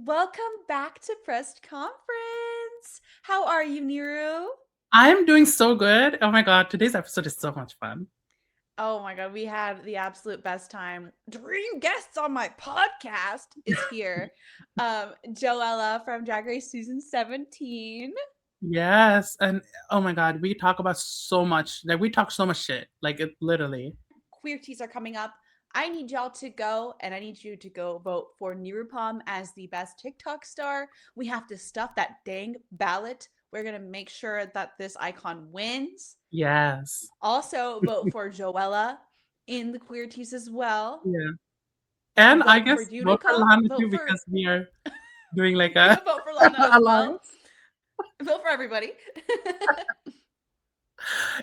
Welcome back to Pressed Conference. How are you, Niru? I'm doing so good. Oh my god, today's episode is so much fun. Oh my god, we had the absolute best time. Dream guests on my podcast is here. Joella from Drag Race season 17. Yes, and oh my god, we talk about so much. Like we talk so much shit. Like it literally. Queer teas are coming up. I need y'all to go, and I need you to go vote for Nirupam as the best TikTok star. We have to stuff that dang ballot. We're gonna make sure that this icon wins. Yes. Also, vote for Joella in the queer teas as well. Yeah. And I Vote for guess vote for Utica. Lana too Vote for because we are doing like a yeah, vote for Lana as well. alliance. Vote for everybody.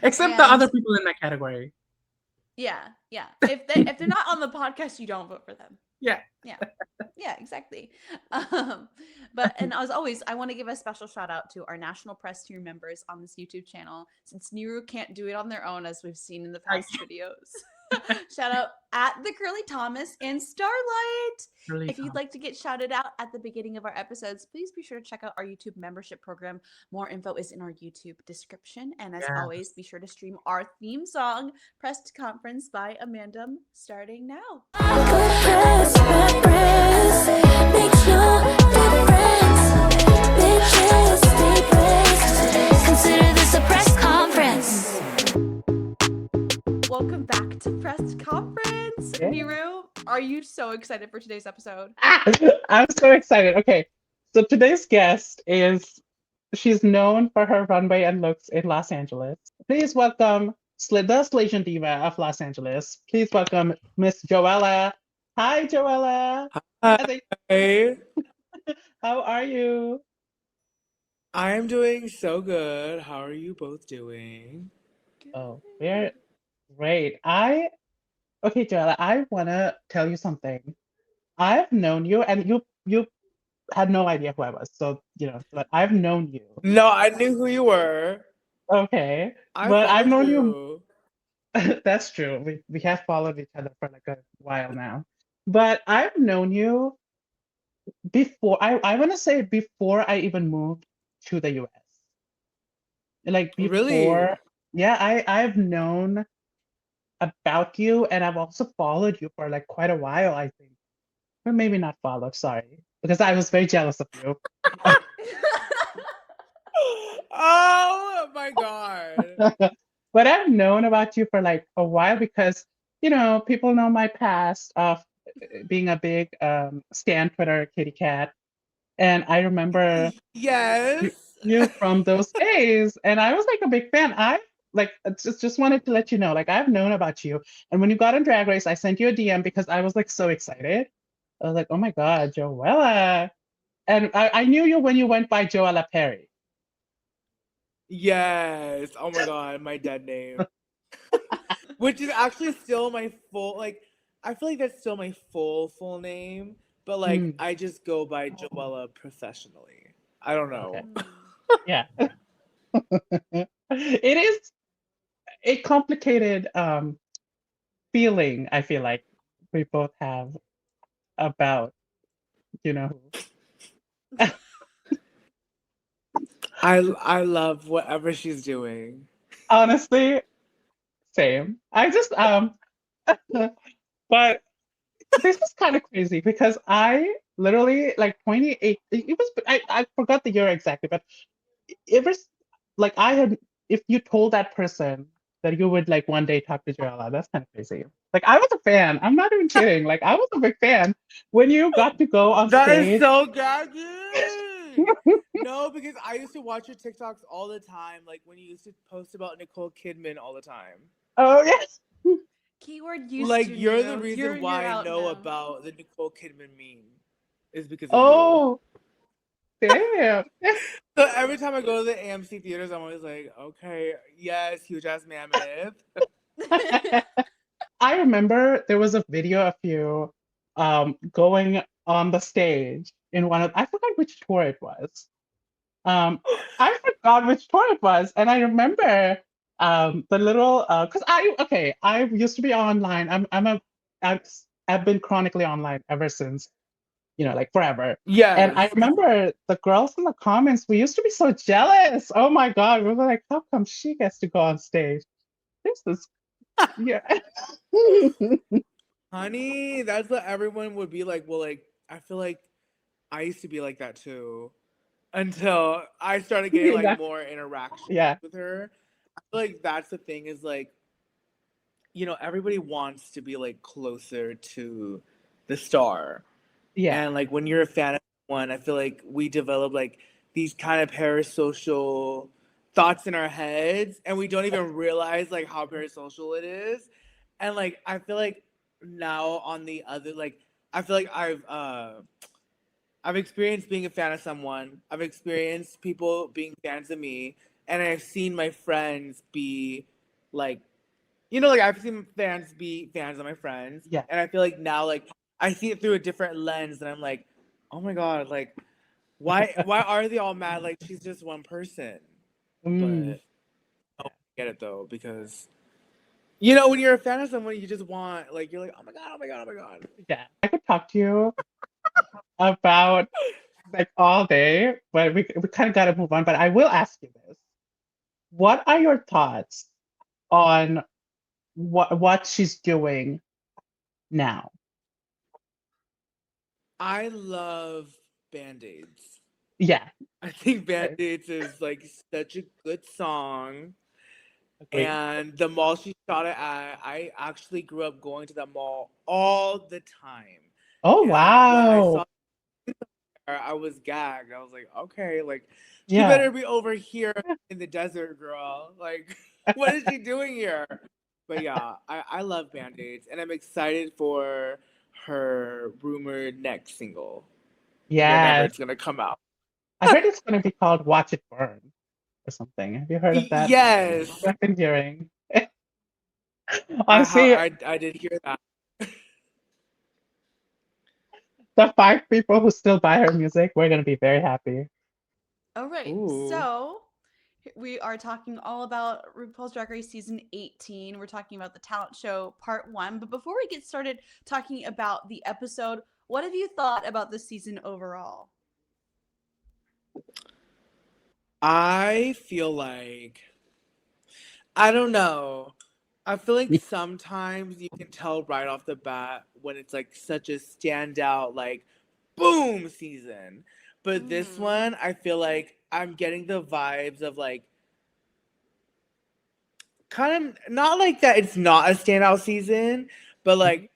Except the And other people in that category. yeah. If they're not on the podcast, you don't vote for them. Yeah. Yeah, exactly. But and as always, I want to give a special shout out to our national press tier members on this YouTube channel, since Niru can't do it on their own, as we've seen in the past videos. Shout out at the Curly Thomas and Starlight. Really If you'd like to get shouted out at the beginning of our episodes, please be sure to check out our YouTube membership program. More info is in our YouTube description. And as always, be sure to stream our theme song, Pressed Conference by Amanda, starting now. Makes no difference. Bitches, stay pressed. Consider this a press conference. Welcome back to Pressed Conference. Yeah. Niru, are you so excited for today's episode? I'm so excited. Okay, so today's guest she's known for her runway and looks in Los Angeles. Please welcome the Slasian diva of Los Angeles. Please welcome Miss Joella. Hi, Joella. Hi, How are you? I'm doing so good. How are you both doing? Oh, we're great. Okay, Joella, I wanna tell you something. I've known you, and you had no idea who I was, so but I've known you. No, I knew who you were. Okay, I but I've followed known you. you. That's true. We have followed each other for like a while now. But I've known you before I want to say before I even moved to the US. Like Really? before, yeah, I've known about you, and I've also followed you for like quite a while, I think. Or maybe not followed, sorry. Because I was very jealous of you. Oh my God. But I've known about you for like a while because, people know my past of being a big stan Twitter kitty cat. And I remember Yes. you from those days, and I was like a big fan. I like just wanted to let you know, like I've known about you. And when you got on Drag Race, I sent you a DM because I was like so excited. I was like, oh my God, Joella. And I knew you when you went by Joella Perry. Yes. Oh my God, my dead name. Which is actually still my full, I feel like that's still my full name, but I just go by Joella professionally. I don't know. Okay. Yeah. It is a complicated feeling, I feel like we both have about, who. I love whatever she's doing. Honestly, same. I just but this is kind of crazy because I literally like 28 it was I forgot the year exactly, but it was like I had if you told that person that you would like one day talk to Joella, that's kind of crazy. Like I was a fan. I'm not even kidding. Like I was a big fan when you got to go on That stage. is so gagging. No, because I used to watch your TikToks all the time, like when you used to post about Nicole Kidman all the time. Oh yes. Keyword used Like to, you're Nero. the reason You're why I out know now. about the Nicole Kidman meme is because of Oh damn. So every time I go to the AMC theaters, I'm always like, okay, yes, huge ass mammoth. I remember there was a video of you going on the stage in I forgot which tour it was. I forgot which tour it was, and I remember the little because I used to be online. I've been chronically online ever since like forever. Yes. And I remember the girls in the comments, we used to be so jealous. Oh my God. We were like, how come she gets to go on stage? This is, yeah. Honey, that's what everyone would be like. Well, like, I feel like I used to be like that too until I started getting like more interaction with her. I feel like that's the thing is like, everybody wants to be like closer to the star. Yeah. And like when you're a fan of one, I feel like we develop like these kind of parasocial thoughts in our heads and we don't even realize like how parasocial it is. And like I feel like now on the other like I feel like I've experienced being a fan of someone. I've experienced people being fans of me, and I've seen my friends be like, like I've seen fans be fans of my friends. Yeah. And I feel like now, like I see it through a different lens, and I'm like, oh my God, like why are they all mad? Like she's just one person. But I get it though because. When you're a fan of someone, you just want, like, you're like, oh my God, oh my God, oh my God. Yeah. I could talk to you about like all day, but we kind of got to move on. But I will ask you this. What are your thoughts on what she's doing now? I love Band-Aids. Yeah. I think Band-Aids is like such a good song. Agreed. And the mall she shot it at, I actually grew up going to that mall all the time. Oh, and wow. When I saw her, I was gagged. I was like, okay, like she Yeah. better be over here in the desert, girl. Like, what is she doing here? But yeah, I love Band-Aids, and I'm excited for her rumored next single. Whenever Yes. it's gonna come out. I heard it's going to be called Watch It Burn or something. Have you heard of that? Yes. I've been hearing. Honestly, I did hear that. the 5 people who still buy her music, we're going to be very happy. All right. Ooh. So we are talking all about RuPaul's Drag Race season 18. We're talking about the talent show part 1. But before we get started talking about the episode, what have you thought about the season overall? I feel like I don't know. I feel like sometimes you can tell right off the bat when it's like such a standout, like boom season. But this one, I feel like I'm getting the vibes of like kind of not like that it's not a standout season, but like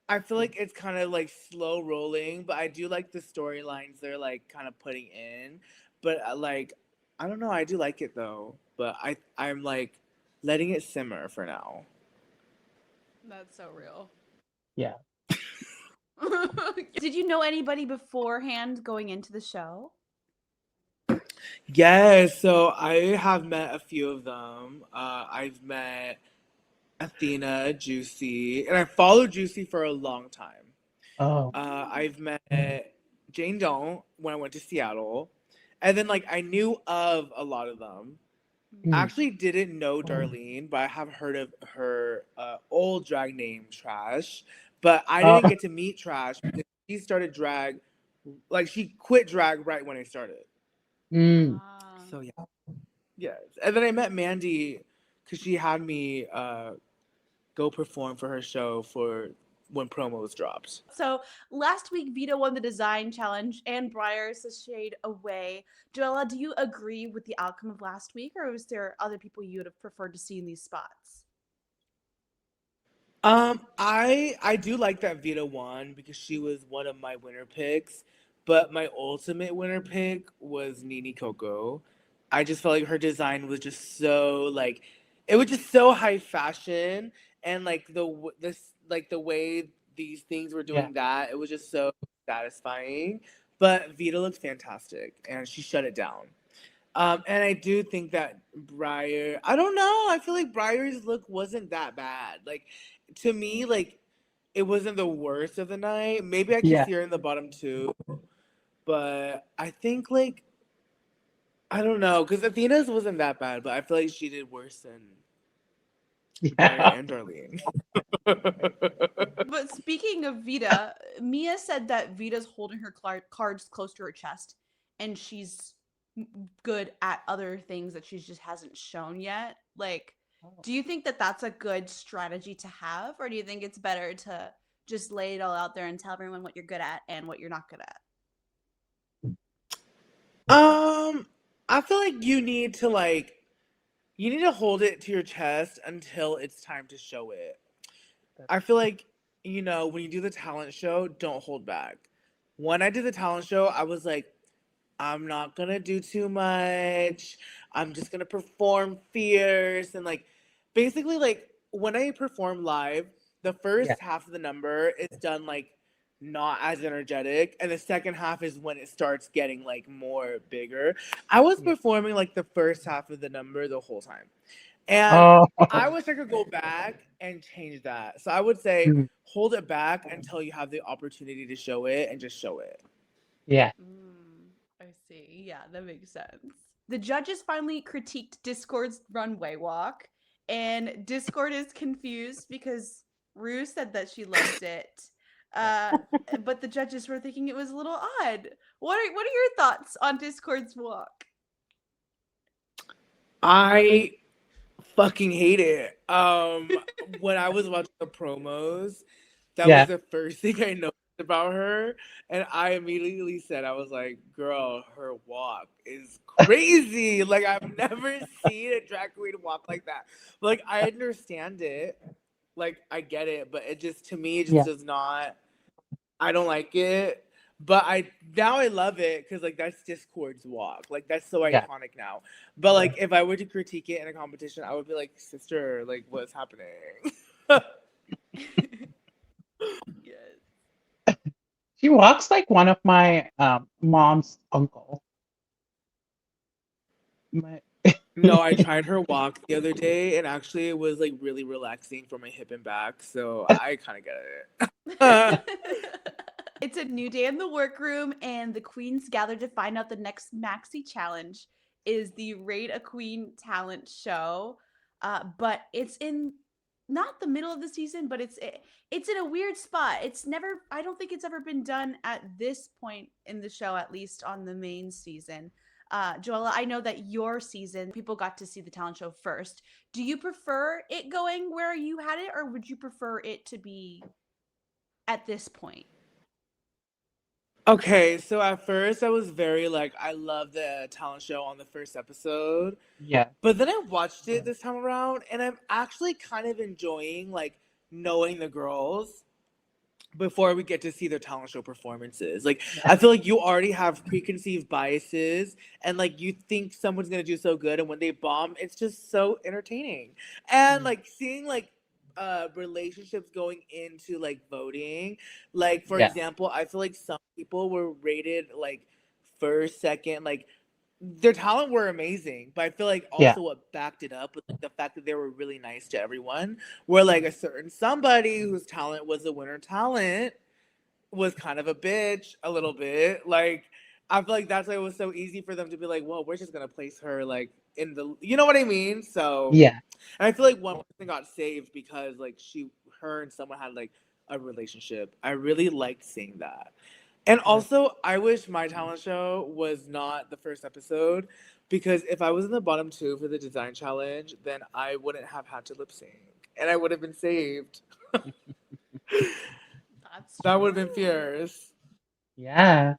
I feel like it's kind of like slow rolling, but I do like the storylines they're like kind of putting in. But like I don't know, I do like it though. But I'm like letting it simmer for now. That's so real. Yeah. Did you know anybody beforehand going into the show? Yes, so I have met a few of them. I've met Athena, Juicy, and I followed Juicy for a long time. Oh. I've met Jane Don't when I went to Seattle, and then like I knew of a lot of them. I actually didn't know Darlene, but I have heard of her old drag name Trash. But I didn't get to meet Trash because she started drag, like she quit drag right when I started. So yeah, yes. And then I met Mandy because she had me go perform for her show for when promos dropped. So last week, Vito won the design challenge and Briar sashayed away. Joella, do you agree with the outcome of last week, or was there other people you would have preferred to see in these spots? I do like that Vita won because she was one of my winner picks, but my ultimate winner pick was Nini Coco. I just felt like her design was just so like it was just so high fashion and like the way these things were doing that it was just so satisfying. But Vita looked fantastic and she shut it down. And I do think that Briar, I don't know. I feel like Briar's look wasn't that bad. Like, to me, like, it wasn't the worst of the night. Maybe I could see her in the bottom 2. But I think, like, I don't know. Because Athena's wasn't that bad. But I feel like she did worse than Mary Yeah. and Darlene. But speaking of Vita, Mia said that Vita's holding her cards close to her chest, and she's good at other things that she just hasn't shown yet. Like, do you think that that's a good strategy to have, or do you think it's better to just lay it all out there and tell everyone what you're good at and what you're not good at? I feel like you need to hold it to your chest until it's time to show it. I feel like, when you do the talent show, don't hold back. When I did the talent show, I was like, I'm not gonna do too much. I'm just gonna perform fierce and like basically like when I perform live, the Yeah. first half of the number is done like not as energetic, and the second half is when it starts getting like more bigger. I was Yeah. performing like the first half of the number the whole time. And Oh. I wish I could go back and change that. So I would say Mm, hold it back until you have the opportunity to show it and just show it. yeah. I see. Yeah, that makes sense. The judges finally critiqued Discord's runway walk, and Discord is confused because Rue said that she loved it. Uh, but the judges were thinking it was a little odd. What are your thoughts on Discord's walk? I fucking hate it. When I was watching the promos, that was Yeah. the first thing I noticed about her, and I immediately said, I was like, "Girl, her walk is crazy. Like I've never seen a drag queen walk like that. Like I understand it, like I get it, but it just to me it just Yeah. does not. I don't like it." But I love it because like that's Discord's walk. Like that's so Yeah. iconic now. But like if I were to critique it in a competition, I would be like, sister, like what's happening? Yes. She walks like one of my mom's uncle. My, No, I tried her walk the other day, and actually it was like really relaxing for my hip and back. So I kind of get it. It's a new day in the workroom, and the queens gather to find out the next maxi challenge is the Raid a Queen talent show. But it's in not the middle of the season, but it's in a weird spot. It's never I don't think it's ever been done at this point in the show, at least on the main season. Joella, I know that your season, people got to see the talent show first. Do you prefer it going where you had it, or would you prefer it to be at this point? Okay, so at first I was very like, I love the talent show on the first episode. yeah. But then I watched it this time around, and I'm actually kind of enjoying like knowing the girls before we get to see their talent show performances. Like Yeah. I feel like you already have preconceived biases, and like you think someone's gonna do so good, and when they bomb, it's just so entertaining. And Mm, like seeing like relationships going into like voting, like for yeah. example, I feel like some people were rated like first, second, like their talent were amazing, but I feel like Yeah. also what backed it up was like the fact that they were really nice to everyone. Where like a certain somebody whose talent was a winner talent was kind of a bitch a little bit. Like I feel like that's why it was so easy for them to be like, well, we're just gonna place her like in the, you know what I mean? So, Yeah. and I feel like one person got saved because like her and someone had like a relationship. I really liked seeing that. And Yeah. also, I wish my talent show was not the first episode because if I was in the bottom two for the design challenge, then I wouldn't have had to lip sync and I would have been saved. That's That would have been true. fierce. Yeah.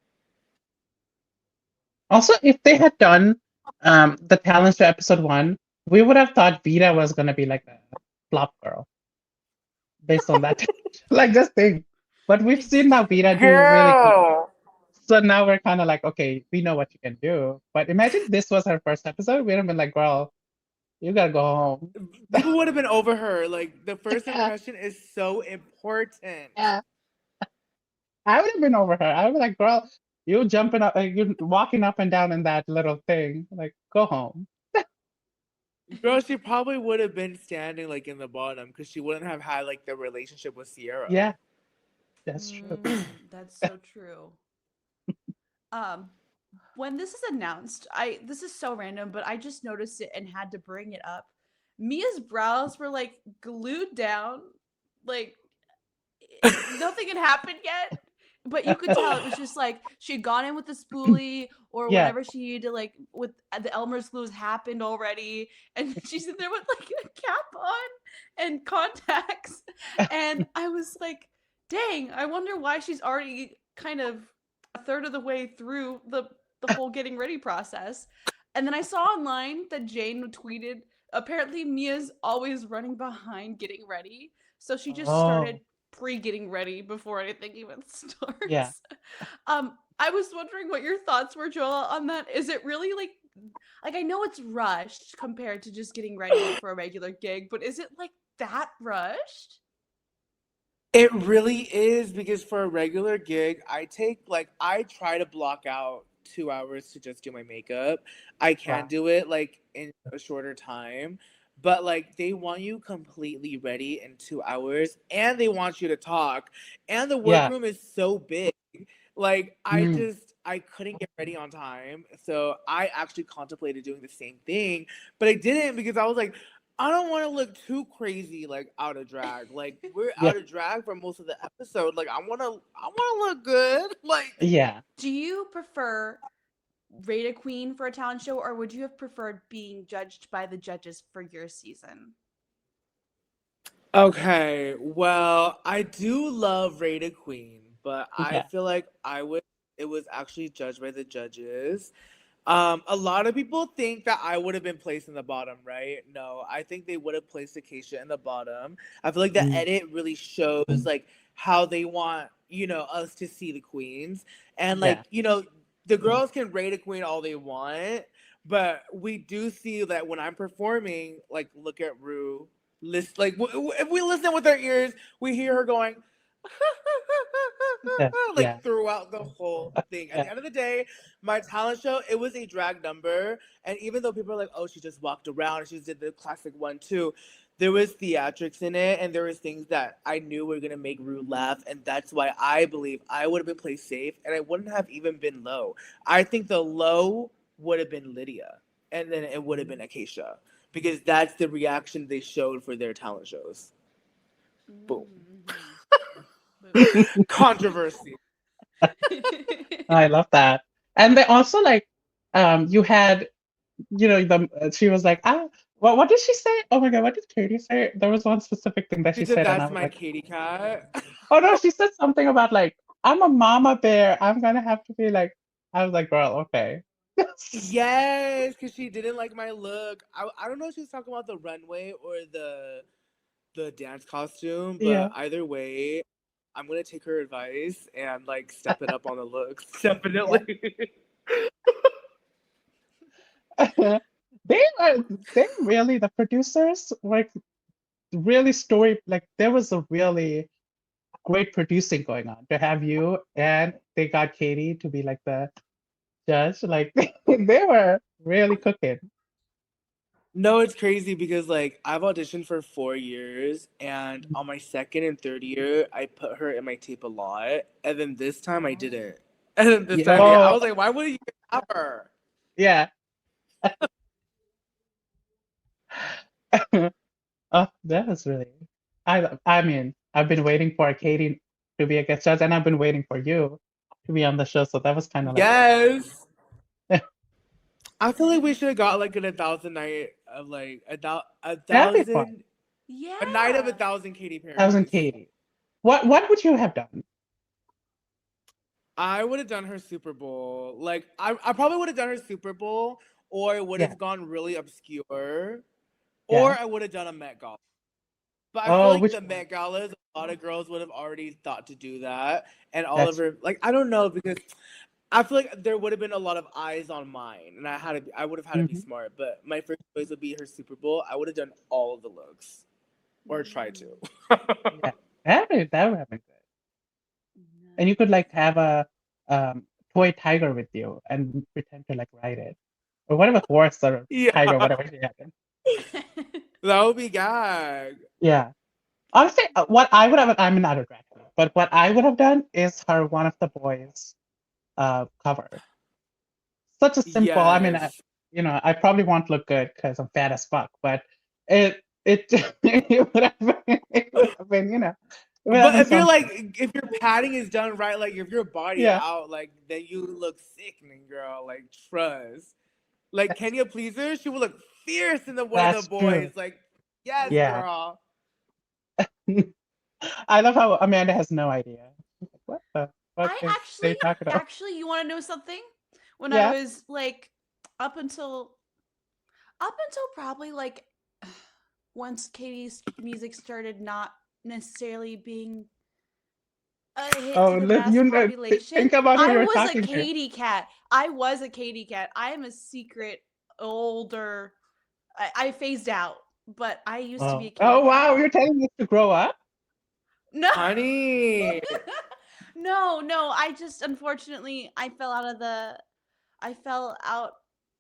Also, if they had done the talent show episode 1, we would have thought Vita was gonna be like a flop girl based on that. Like just think. But we've seen It's now true. Vita do really good. So now we're kind of like, okay, we know what you can do. But imagine this was her first episode. We'd have been like, girl, you gotta go home. People would have been over her. Like, the first Yeah, impression is so important. yeah. I would have been over her. I would be like, girl, you jumping up, you walking up and down in that little thing. Like, go home. Girl, she probably would have been standing like in the bottom because she wouldn't have had like the relationship with Sierra. Yeah, that's true. That's so true. Um, when this is announced, I this is so random, but I just noticed it and had to bring it up. Mia's brows were like glued down, like nothing had happened yet. But you could tell it was just like she'd gone in with the spoolie or Yeah. whatever she needed to, like with the Elmer's glues happened already, and she's in there with like a cap on and contacts, and I was like, dang, I wonder why she's already kind of a third of the way through the whole getting ready process. And then I saw online that Jane tweeted, apparently Mia's always running behind getting ready, so she just started Oh, pre-getting ready before anything even yeah. starts. I was wondering what your thoughts were, Joella, on that. Is it really like I know it's rushed compared to just getting ready for a regular gig, but is it like that rushed? It really is because for a regular gig, I try to block out 2 hours to just do my makeup. I can Wow. do it like in a shorter time, but like they want you completely ready in 2 hours and they want you to talk. And the Yeah. workroom is so big. Like Mm. I couldn't get ready on time. So I actually contemplated doing the same thing, but I didn't because I was like, I don't want to look too crazy, like out of drag. Like we're Yeah. out of drag for most of the episode. Like I wanna look good. Like Yeah. Do you prefer Rate a Queen for a talent show, or would you have preferred being judged by the judges for your season? okay, well, I do love Rated Queen, but I Yeah. feel like it was actually judged by the judges. A lot of people think that I would have been placed in the bottom, right? No, I think they would have placed Acacia in the bottom. I feel like the Mm. edit really shows like how they want, us to see the queens. And like, Yeah. the girls can rate a queen all they want, but we do see that when I'm performing, like look at Rue. Listen, like if we listen with our ears, we hear her going Yeah. Yeah. like throughout the whole thing. At the Yeah. end of the day, my talent show, it was a drag number. And even though people are like, oh, she just walked around and she just did the classic 1-2, there was theatrics in it and there was things that I knew were gonna make Rue laugh, and that's why I believe I would have been placed safe and I wouldn't have even been low. I think the low would have been Lydia and then it would have been Acacia. Because that's the reaction they showed for their talent shows. Boom. Controversy. I love that. And they also like, you had, she was like, what did she say? Oh my God, what did Katie say? There was one specific thing that She she said, said, and I "That's was my like, kitty cat." oh no, she said something about like, I'm a mama bear. I'm gonna have to be like, I was like, girl, okay. Yes, because she didn't like my look. I don't know if she was talking about the runway or the dance costume, but Yeah. either way, I'm gonna take her advice and like step it up on the looks. Yeah. Definitely. They really, the producers were really like there was a really great producing going on to have you, and they got Katie to be like the judge. Like they were really cooking. No, it's crazy because like I've auditioned for 4 years, and on my second and third year, I put her in my tape a lot, and then this time I didn't. And then this Yeah. time, yeah, I was like, why would you have her? Yeah. Oh, that was really. I mean, I've been waiting for Katie to be a guest judge, and I've been waiting for you to be on the show. So that was kind of like, Yes. I feel like we should have got like an 1,000 night of like a that'd be fun. thousand Yeah. a night of 1,000 Katy Thousand Perry's. Katie. What would you have done? I would have done her Super Bowl. Like I probably would have done her Super Bowl, or it would Yeah. have gone really obscure, Yeah. or I would have done a Met Gala. But I feel Oh, like which the one? Met Galas, a lot of girls would have already thought to do that, and all of That's her like I don't know because I feel like there would have been a lot of eyes on mine, and I would have had to be mhm. smart. But my first choice would be her Super Bowl. I would have done all of the looks, or tried to. Yeah. That would have been good. And you could like have a toy tiger with you and pretend to like ride it. Or whatever horse or tiger, Yeah, whatever she had. that would be gag. Yeah. Honestly, what I would have, I'm not a drag queen, but what I would have done is her One of the Boys cover. Such a simple, I mean, Yes. I probably won't look good because I'm fat as fuck, but it would have been, you know, it would have But been if you're something. like, if your padding is done right, like if your body Yeah. out, like then you look sickening, girl. Like trust. Like Kenya Pleaser, she would look fierce in the way the That's boys. true. Like, yes, Yeah. girl. I love how Amanda has no idea. She's like, what the fuck I is they talking about? actually, you want to know something? When I Yeah. was like up until probably like once Katie's music started not necessarily being a hit Oh, to the mass you know, population, think about who I you're was a talking to. Katy cat. I was a Katy cat. I am a secret older. I phased out, but I used to be a Oh, Katy oh cat. wow, you're telling us to grow up? No. Honey. No. I just unfortunately I fell out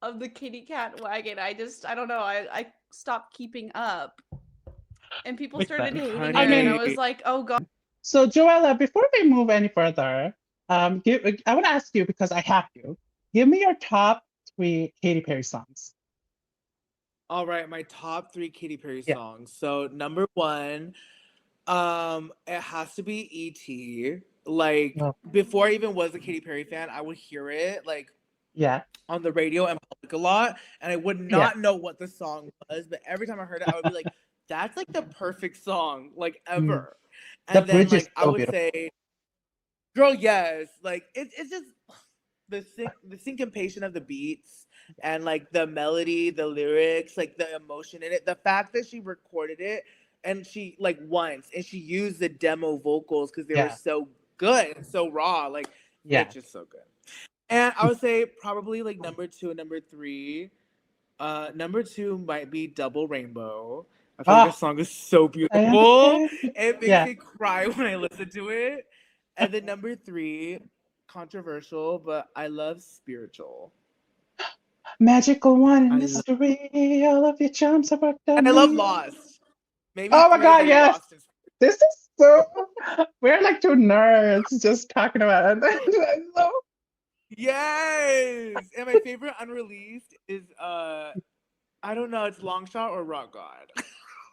of the kitty cat wagon. I don't know. I stopped keeping up. And people Makes started sense. hating I me and I mean, was Honey. like, "Oh god." so Joella, before we move any further, I want to ask you because I have to. Give me your top 3 Katy Perry songs. All right, my top 3 Katy Perry Yeah. songs. So number 1, it has to be E.T. Like Oh, before I even was a Katy Perry fan, I would hear it like yeah. on the radio and public a lot, and I would Yeah. not know what the song was, but every time I heard it, I would be like, "That's like the perfect song, like Mm. ever." The And then bridge is like I so would beautiful. say, "Girl, yes!" Like it's just the syncopation of the beats and like the melody, the lyrics, like the emotion in it. The fact that she recorded it and she like once and she used the demo vocals because they were Yeah. so good and so raw. Like Yeah. it's just so good. And I would say probably like number 2 and number 3. Number 2 might be Double Rainbow. I feel like that Ah, song is so I beautiful. understand. It makes Yeah. me cry when I listen to it. And then number 3, controversial, but I love Spiritual. Magical one I and love, mystery. All of your charms have worked and on I love me. Lost. Maybe Oh my 3, god, but yes. Lost is. This is so we're like two nerds just talking about it. So- Yes. And my favorite unreleased is I don't know, it's Long Shot or Rock God.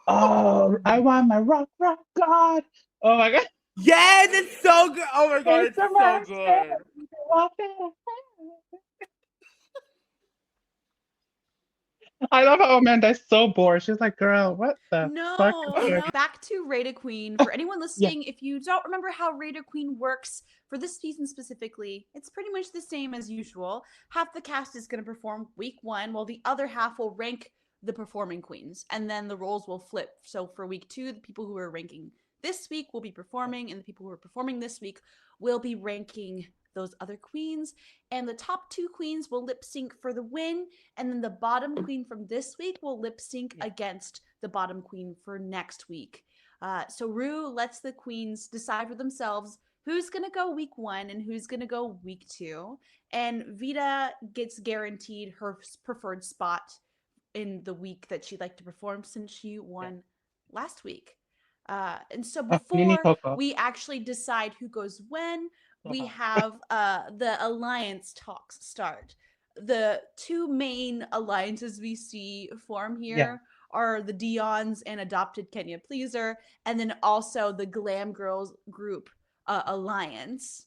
oh, I want my rock, rock god. Oh my god. Yes, it's so good. Oh my god, It's it's the so mercy. good. I love how Amanda's so bored. She's like, girl, what the fuck is No. going Back to Raider Queen. For anyone Yeah. listening, if you don't remember how Raider Queen works for this season specifically, it's pretty much the same as usual. Half the cast is going to perform week 1, while the other half will rank the performing queens, and then the roles will flip. So for week 2, the people who are ranking this week will be performing, and the people who are performing this week will be ranking those other queens. And the top 2 queens will lip sync for the win, and then the bottom queen from this week will lip sync against the bottom queen for next week. So Rue lets the queens decide for themselves who's going to go week 1 and who's going to go week 2. And Vita gets guaranteed her preferred spot in the week that she'd like to perform since she won last week. And so Nini before Coco. we actually decide who goes when, we have the alliance talks start. The 2 main alliances we see form here are the Dions and Adopted Kenya Pleaser, and then also the Glam Girls group alliance.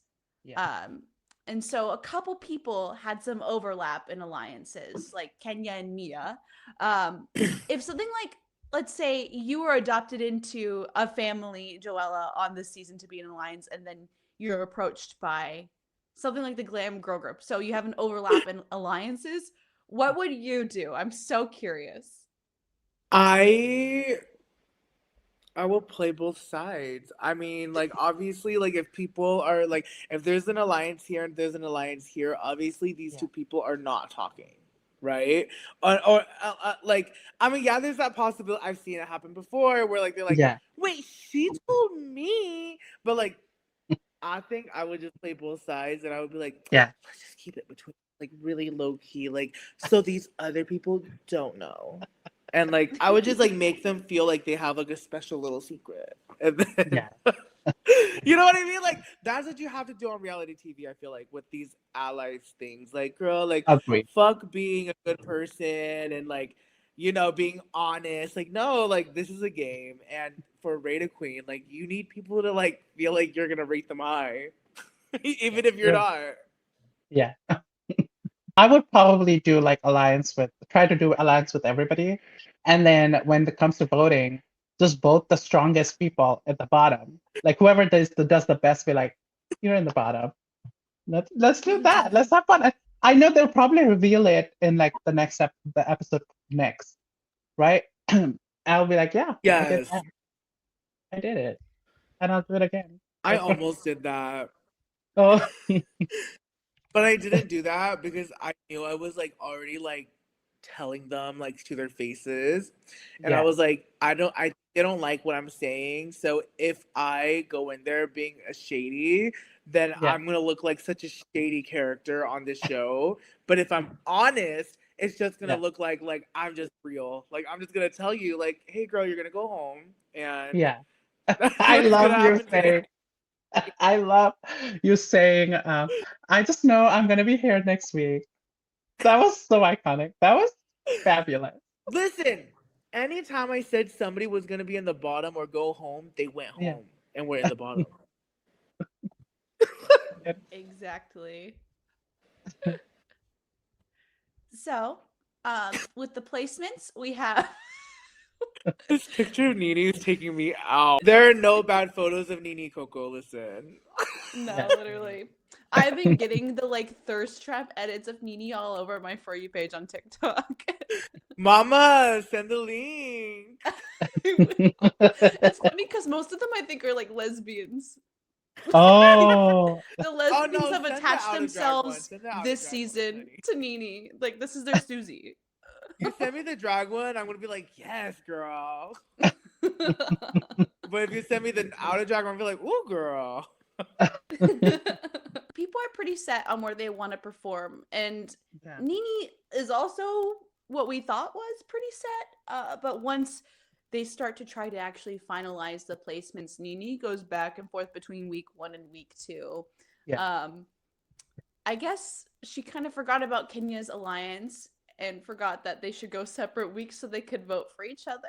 And so a couple people had some overlap in alliances, like Kenya and Mia. If something like, let's say you were adopted into a family, Joella, on this season to be an alliance, and then you're approached by something like the Glam Girl Group. So you have an overlap in alliances. What would you do? I'm so curious. I will play both sides. I mean, like obviously, like if people are like, if there's an alliance here and there's an alliance here, obviously these 2 people are not talking, right? Or like, I mean, yeah, there's that possibility. I've seen it happen before, where like they're like, wait, she told me, but like, I think I would just play both sides, and I would be like, let's just keep it between, like really low key, like so these other people don't know. And like I would just like make them feel like they have like a special little secret. And then you know what I mean? Like that's what you have to do on reality TV, I feel like, with these allies things. Like, girl, like Agreed. fuck being a good person and like being honest. Like, no, like this is a game, and for Rate a Queen, like you need people to like feel like you're gonna rate them high, even if you're not. Yeah. I would probably do like try to do alliance with everybody. And then when it comes to voting, just vote the strongest people at the bottom. Like whoever does the best, be like, you're in the bottom. Let's do that. Let's have fun. I know they'll probably reveal it in like the episode next, right? I'll be like, yeah, Yes, I did it. And I'll do it again. I almost did that. Oh, But I didn't do that because I knew I was like already like telling them like to their faces. And I yeah. was like, they don't like what I'm saying. So if I go in there being a shady, then Yeah. I'm gonna look like such a shady character on this show. But if I'm honest, it's just gonna look like I'm just real. Like I'm just gonna tell you, like, hey girl, you're gonna go home. And Yeah. that's I what's love gonna you happen today. saying I love you saying, I just know I'm gonna be here next week. That was so iconic. That was fabulous. Listen, anytime I said somebody was gonna be in the bottom or go home, they went Yeah. home and were in the bottom. Exactly. So, with the placements, we have This picture of Nene is taking me out. There are no bad photos of Nene Coco. Listen. no, literally. I've been getting the like thirst trap edits of Nene all over my For You page on TikTok. Mama, send the link. It's funny because most of them I think are like lesbians. Oh, The lesbians no, have send the attached out of drag one. themselves Send the out of this drag one, season honey. to Nene. Like this is their Susie. You send me the drag one, I'm gonna be like, yes, girl. But if you send me the out of drag one, I'm gonna be like, ooh, girl. People are pretty set on where they want to perform, and yeah. Nene is also what we thought was pretty set. But once they start to try to actually finalize the placements, Nene goes back and forth between week 1 and week 2. Yeah. I guess she kind of forgot about Kenya's alliance and forgot that they should go separate weeks so they could vote for each other.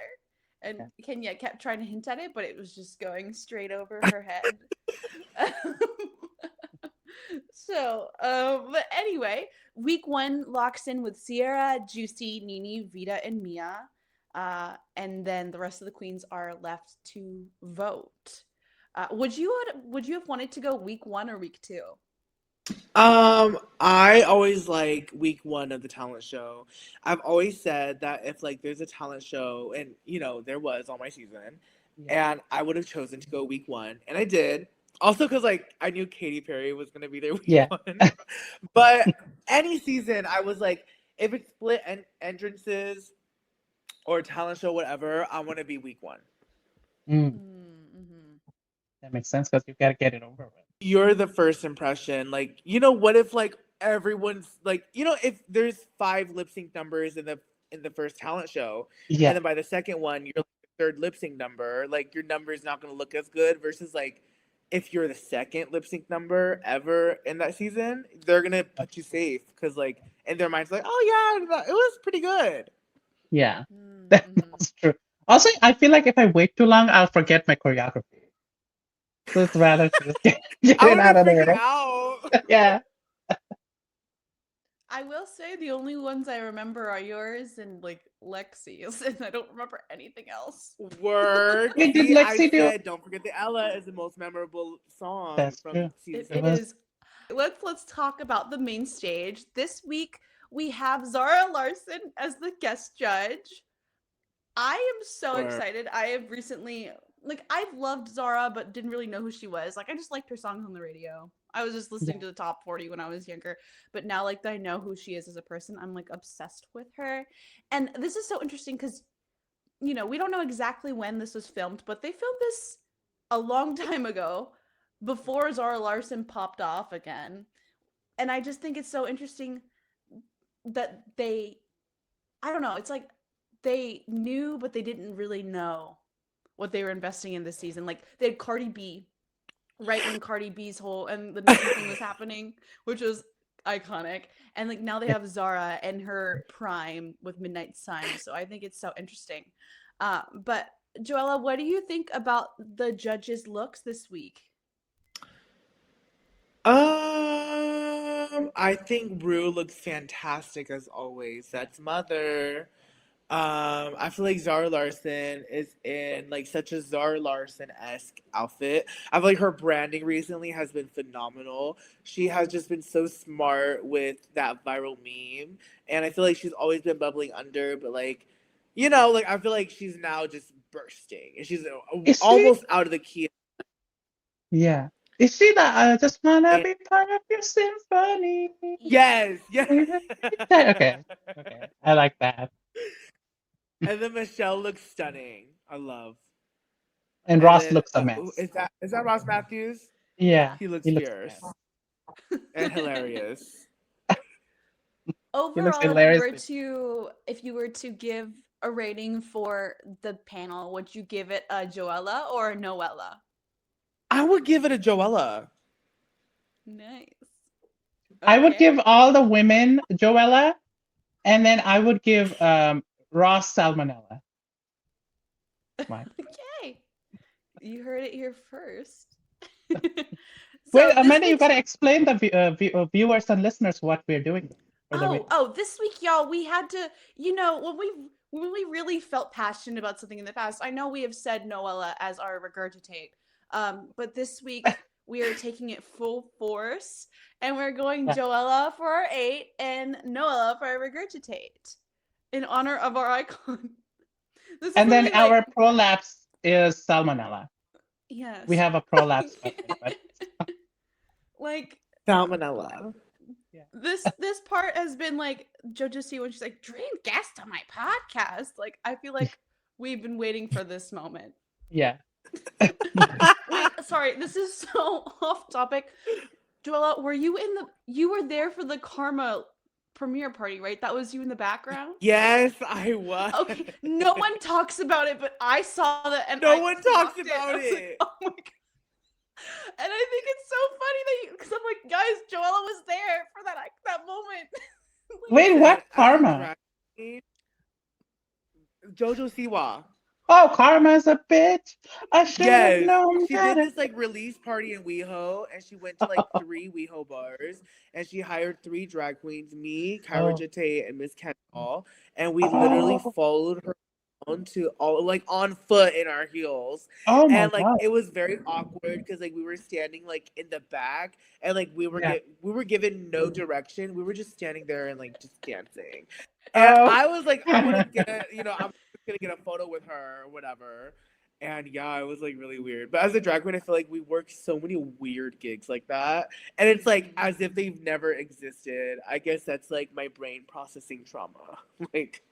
And Kenya kept trying to hint at it, but it was just going straight over her head. But anyway, week 1 locks in with Sierra, Juicy, Nene, Vita, and Mia. And then the rest of the queens are left to vote. Would you have wanted to go week 1 or week 2? I always like week 1 of the talent show. I've always said that if like there's a talent show, and there was on my season, and I would have chosen to go week 1, and I did. Also, because like I knew Katy Perry was gonna be there week 1. But any season, I was like, if it's split entrances or talent show, whatever, I want to be week 1. That makes sense because you gotta get it over with. You're the first impression. Like, what if like everyone's like, if there's 5 lip sync numbers in the first talent show, and then by the second one you're like the 3rd lip sync number, like your number is not going to look as good versus like if you're the 2nd lip sync number ever in that season, they're going to put you safe because like in their minds like, oh yeah, it was pretty good. Yeah, that's true. Also, I feel like if I wait too long, I'll forget my choreography. So it's rather to just get it out of the way. Yeah. I will say the only ones I remember are yours and like Lexi's, and I don't remember anything else. Word. Wait, did Lexi do? Don't forget the Ella is the most memorable song. That's from true. season. It is. Let's talk about the main stage. This week we have Zara Larson as the guest judge. I am so excited. I have recently, I've loved Zara, but didn't really know who she was. Like, I just liked her songs on the radio. I was just listening to the top 40 when I was younger. But now, that I know who she is as a person, I'm, obsessed with her. And this is so interesting because, we don't know exactly when this was filmed, but they filmed this a long time ago before Zara Larson popped off again. And I just think it's so interesting that I don't know, it's like they knew, but they didn't really know what they were investing in this season. Like, they had Cardi B right when Cardi B's whole and the Nicki thing was happening, which was iconic. And like now they have Zara in her prime with Midnight Sun. So I think it's so interesting. But Joella, what do you think about the judges' looks this week? I think Rue looks fantastic as always. That's Mother. I feel like Zara Larson is in like such a Zara Larson-esque outfit. I feel like her branding recently has been phenomenal. She has just been so smart with that viral meme. And I feel like she's always been bubbling under, but like, like I feel like she's now just bursting. And she's Is she? almost out of the key. Yeah. Is she that I just wanna be part of your symphony? Yes, yes. Okay. I like that. And then Michelle looks stunning. I love. And And Ross then looks a mess. is that Ross Matthews? Yeah. He looks a fierce mess. and hilarious. Overall, hilarious. if you were to give a rating for the panel, would you give it a Joella or a Noella? I would give it a Joella. Nice. I would Okay. give all the women Joella, and then I would give Ross Salmonella. Why? Okay. You heard it here first. Wait, this Amanda, you week's- gotta explain the viewers and listeners what we're doing. This week, y'all, we had to, when we really felt passionate about something in the past, I know we have said Noella as our regurgitate, but this week we are taking it full force, and we're going Joella for our 8 and Noella for our regurgitate, in honor of our icon. And then our prolapse is Salmonella. Yes. We have a prolapse. Like Salmonella. This part has been like JoJo C when she's like, dream guest on my podcast. Like I feel like we've been waiting for this moment. Yeah. Wait, sorry, this is so off topic. Joella, you were there for the Karma premiere party, right? That was you in the background? Yes, I was. Okay. No one talks about it, but I saw that and no one talks about it. it. Like, oh my god. And I think it's so funny that because I'm like, guys, Joella was there for that moment. Like, wait, what Karma? JoJo Siwa. Oh, Karma's a bitch. I should have known. She did this like release party in WeHo, and she went to like 3 WeHo bars, and she hired 3 drag queens, me, Kyra Jate, and Miss Kendall, and we literally followed her to all like on foot in our heels. Oh my and like God. It was very awkward because like we were standing like in the back, and like we were given no direction. We were just standing there and like just dancing. And I was like, I want to get I'm gonna get a photo with her or whatever. And yeah, it was like really weird. But as a drag queen, I feel like we work so many weird gigs like that. And it's like as if they've never existed. I guess that's like my brain processing trauma. Like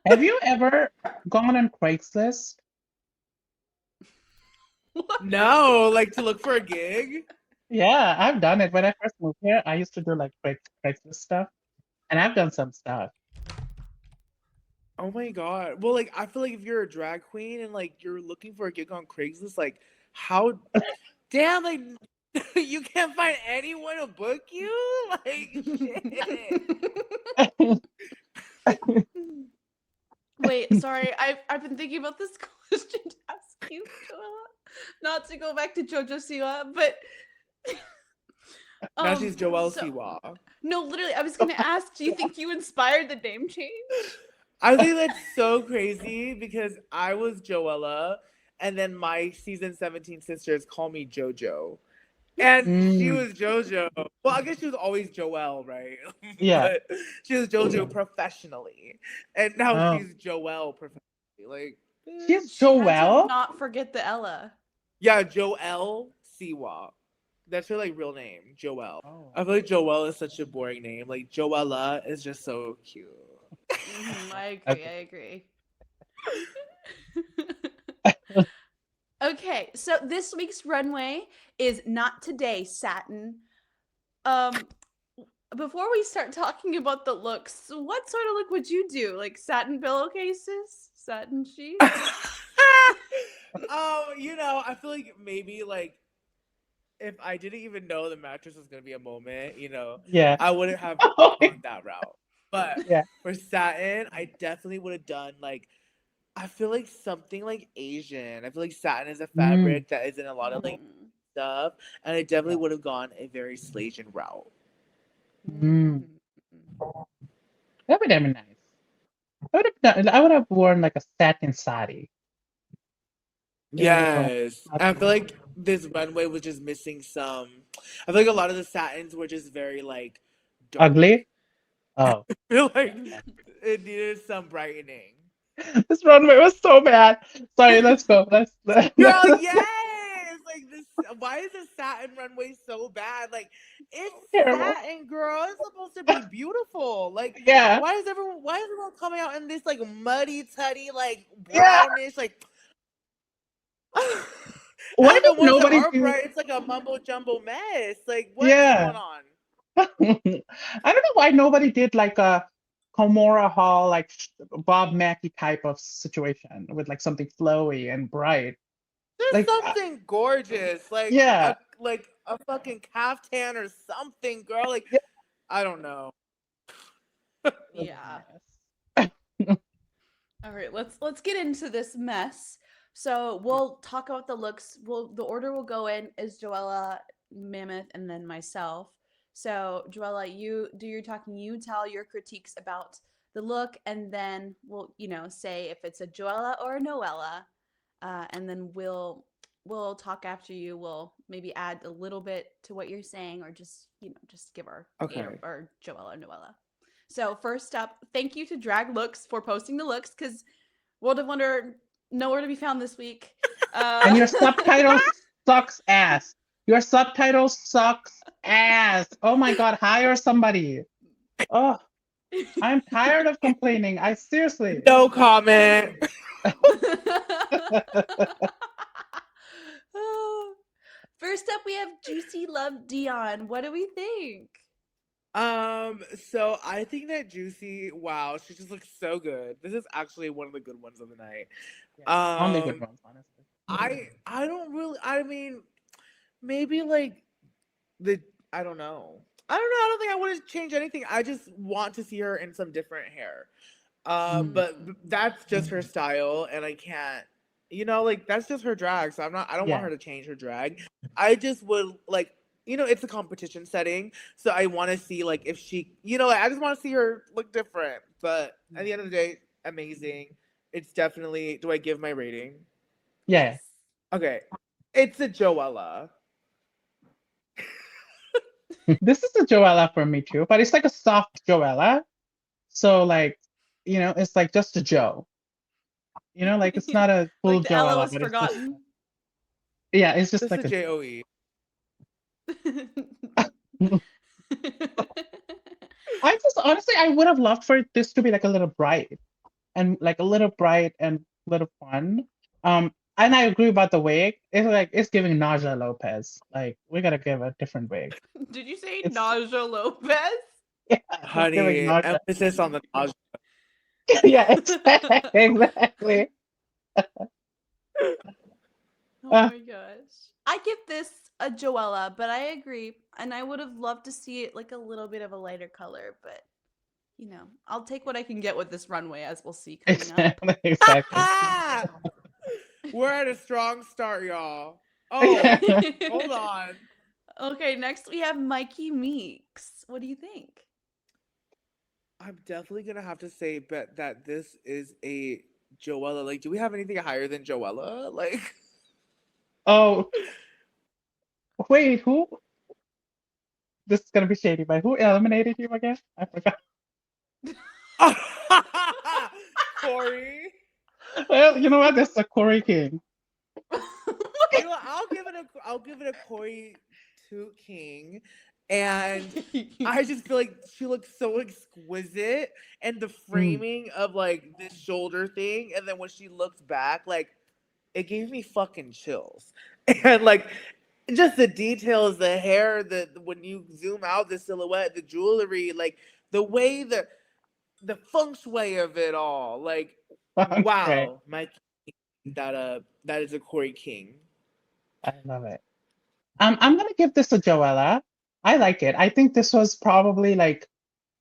have you ever gone on Craigslist? No, like to look for a gig? Yeah, I've done it. When I first moved here, I used to do like Craigslist stuff. And I've done some stuff. Oh my god. Well, like I feel like if you're a drag queen and like you're looking for a gig on Craigslist, like how damn like you can't find anyone to book you? Like shit. Wait, sorry. I've been thinking about this question to ask you, Joella. Not to go back to JoJo Siwa, but now she's Joelle Siwa. No, literally, I was gonna ask, do you think you inspired the name change? I think that's so crazy because I was Joella, and then my season 17 sisters call me JoJo. And she was JoJo. Well, I guess she was always Joelle, right? Yeah. But she was JoJo professionally. And now she's Joelle professionally. Like she's Joelle? Not forget the Ella. Yeah, Joelle Siwa. That's her like real name, Joelle. Oh. I feel like Joelle is such a boring name. Like Joella is just so cute. I agree. Okay, so this week's runway is Not Today, Satin. Before we start talking about the looks, what sort of look would you do? Like satin pillowcases? Satin sheets? I feel like maybe like if I didn't even know the mattress was gonna be a moment, Yeah. I wouldn't have gone that route. But Yeah. for satin, I definitely would have done like I feel like something like Asian. I feel like satin is a fabric that is in a lot of like stuff, and I definitely would have gone a very Slasian route. Mm. That'd be damn nice. I would have worn like a satin sari. Yes. And I feel like this runway was just missing some. I feel like a lot of the satins were just very like dark. Ugly. Oh. I feel like it needed some brightening. This runway was so bad. Sorry, let's go. Let's Girl, yes! Like this, why is the satin runway so bad? Like, it's terrible. satin, girl. It's supposed to be beautiful. Like, Yeah. why is everyone coming out in this like muddy, tutty, like brownish, like? Why And the did ones that nobody are do? bright, it's like a mumbo jumbo mess. Like, what is Yeah. going on? I don't know why nobody did like a Komora Hall, like Bob Mackie type of situation with like something flowy and bright. There's Like, something gorgeous, like yeah. a fucking caftan or something, girl. Like, Yeah. I don't know. Yeah. All right, let's get into this mess. So we'll talk about the looks. The order will go in is Joella, Mammoth, and then myself. So Joella, you do your talking. You tell your critiques about the look, and then we'll say if it's a Joella or a Noella, and then we'll talk after you. We'll maybe add a little bit to what you're saying, or just give our or Joella or Noella. So first up, thank you to Drag Looks for posting the looks, because World of Wonder nowhere to be found this week. And your subtitle sucks ass. Your subtitle sucks ass. Oh my god, hire somebody. Oh, I'm tired of complaining. I seriously. No comment. First up, we have Juicy Love Dion. What do we think? So I think that Juicy, wow, she just looks so good. This is actually one of the good ones of the night. Only good ones, honestly. I don't really, I mean, maybe like I don't know. I don't think I want to change anything. I just want to see her in some different hair. But that's just her style, and I can't, like that's just her drag. So I don't want her to change her drag. I just would like, it's a competition setting, so I want to see like if she, I just want to see her look different. But at the end of the day, amazing. It's definitely. Do I give my rating? Yeah. Okay, it's a Joella. This is a Joella for me too, but it's like a soft Joella. So like, it's like just a Joe. Like it's not a full like the Joella. Ella was but forgotten. It's just like a JOE. I just honestly, I would have loved for this to be like a little bright and fun. And I agree about the wig. It's giving Naja Lopez. Like we gotta give a different wig. Did you say Naja Lopez? Yeah, honey, emphasis on the Naja. Yeah, exactly. Oh my gosh. I give this a Joella, but I agree. And I would have loved to see it like a little bit of a lighter color, but I'll take what I can get with this runway, as we'll see coming up. Exactly. We're at a strong start, y'all. Oh, hold on. Okay, next we have Mikey Meeks. What do you think? I'm definitely gonna have to say that this is a Joella. Like, do we have anything higher than Joella? Like, oh, wait, who? This is gonna be shady, but who eliminated you again? I forgot. Corey. Well, you know what? This is a Corey King. I'll give it a Corey Toot King. And I just feel like she looks so exquisite, and the framing of like this shoulder thing, and then when she looks back, like it gave me fucking chills. And like just the details, the hair, when you zoom out, the silhouette, the jewelry, like the way the feng shui of it all, like wow, my that is a Corey King. I love it. I'm gonna give this to Joella. I like it. I think this was probably like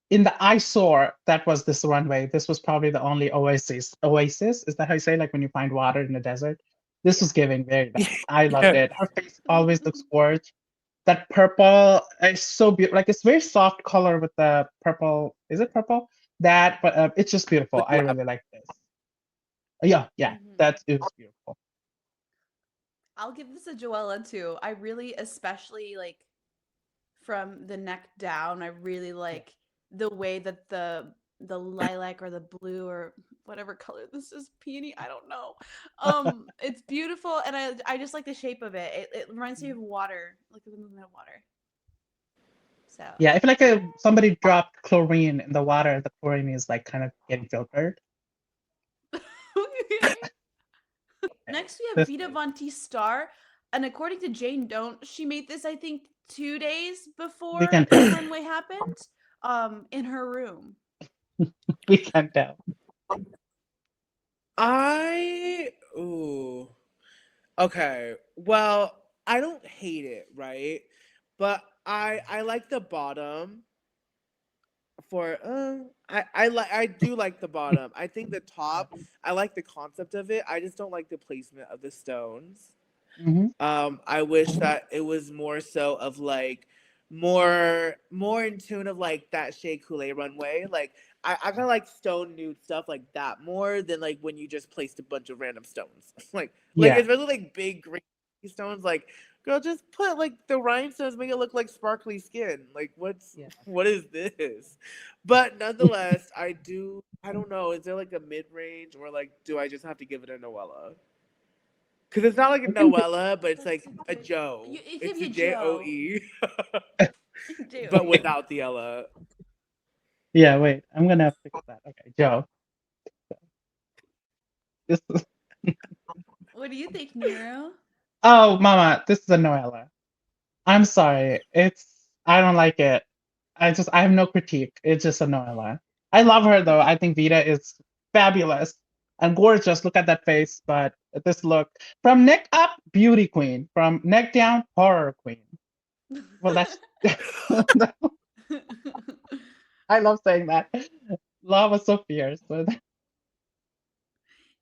in the eyesore that was this runway. This was probably the only oasis. Oasis, is that how you say? Like when you find water in the desert. This was giving very that. I loved Yeah. it. Her face always looks gorgeous. That purple is so beautiful. Like it's very soft color with the purple. Is it purple? That, but it's just beautiful. I really like this. Yeah, that it was beautiful. I'll give this a Joella too. I really, especially like from the neck down, I really like the way that the lilac or the blue or whatever color this is, peony, I don't know. It's beautiful, and I just like the shape of it. It reminds me of water, like the movement of water. So Yeah, if like somebody dropped chlorine in the water, the chlorine is like kind of getting filtered. Next, we have This Vita is- Von Star, and according to Jane Don't, she made this I think 2 days before We can the tell. runway happened, in her room. We can tell. Ooh. Okay. Well, I don't hate it, right? But I like the bottom for I do like the bottom. I think the top, I like the concept of it. I just don't like the placement of the stones. Hmm. I wish that it was more so of like more in tune of like that Shea Coulee runway. Like I kind of like stone nude stuff like that more than like when you just placed a bunch of random stones. like Yeah. it's really like big green stones. Like girl, just put like the rhinestones, make it look like sparkly skin. Like what is this? But nonetheless, I don't know. Is there like a mid range or like do I just have to give it a Noella? Because it's not like a Noella, but it's like a Joe. It It's give a you Joe, Joe. but without the Ella. Yeah, wait, I'm gonna fix that. Okay, Joe. This is... What do you think, Nero? Oh, Mama, this is a Noella. I'm sorry. I don't like it. I have no critique. It's just a Noella. I love her though. I think Vita is fabulous and gorgeous. Look at that face. But this look from neck up, beauty queen. From neck down, horror queen. Well, that's I love saying that. Love was so fierce.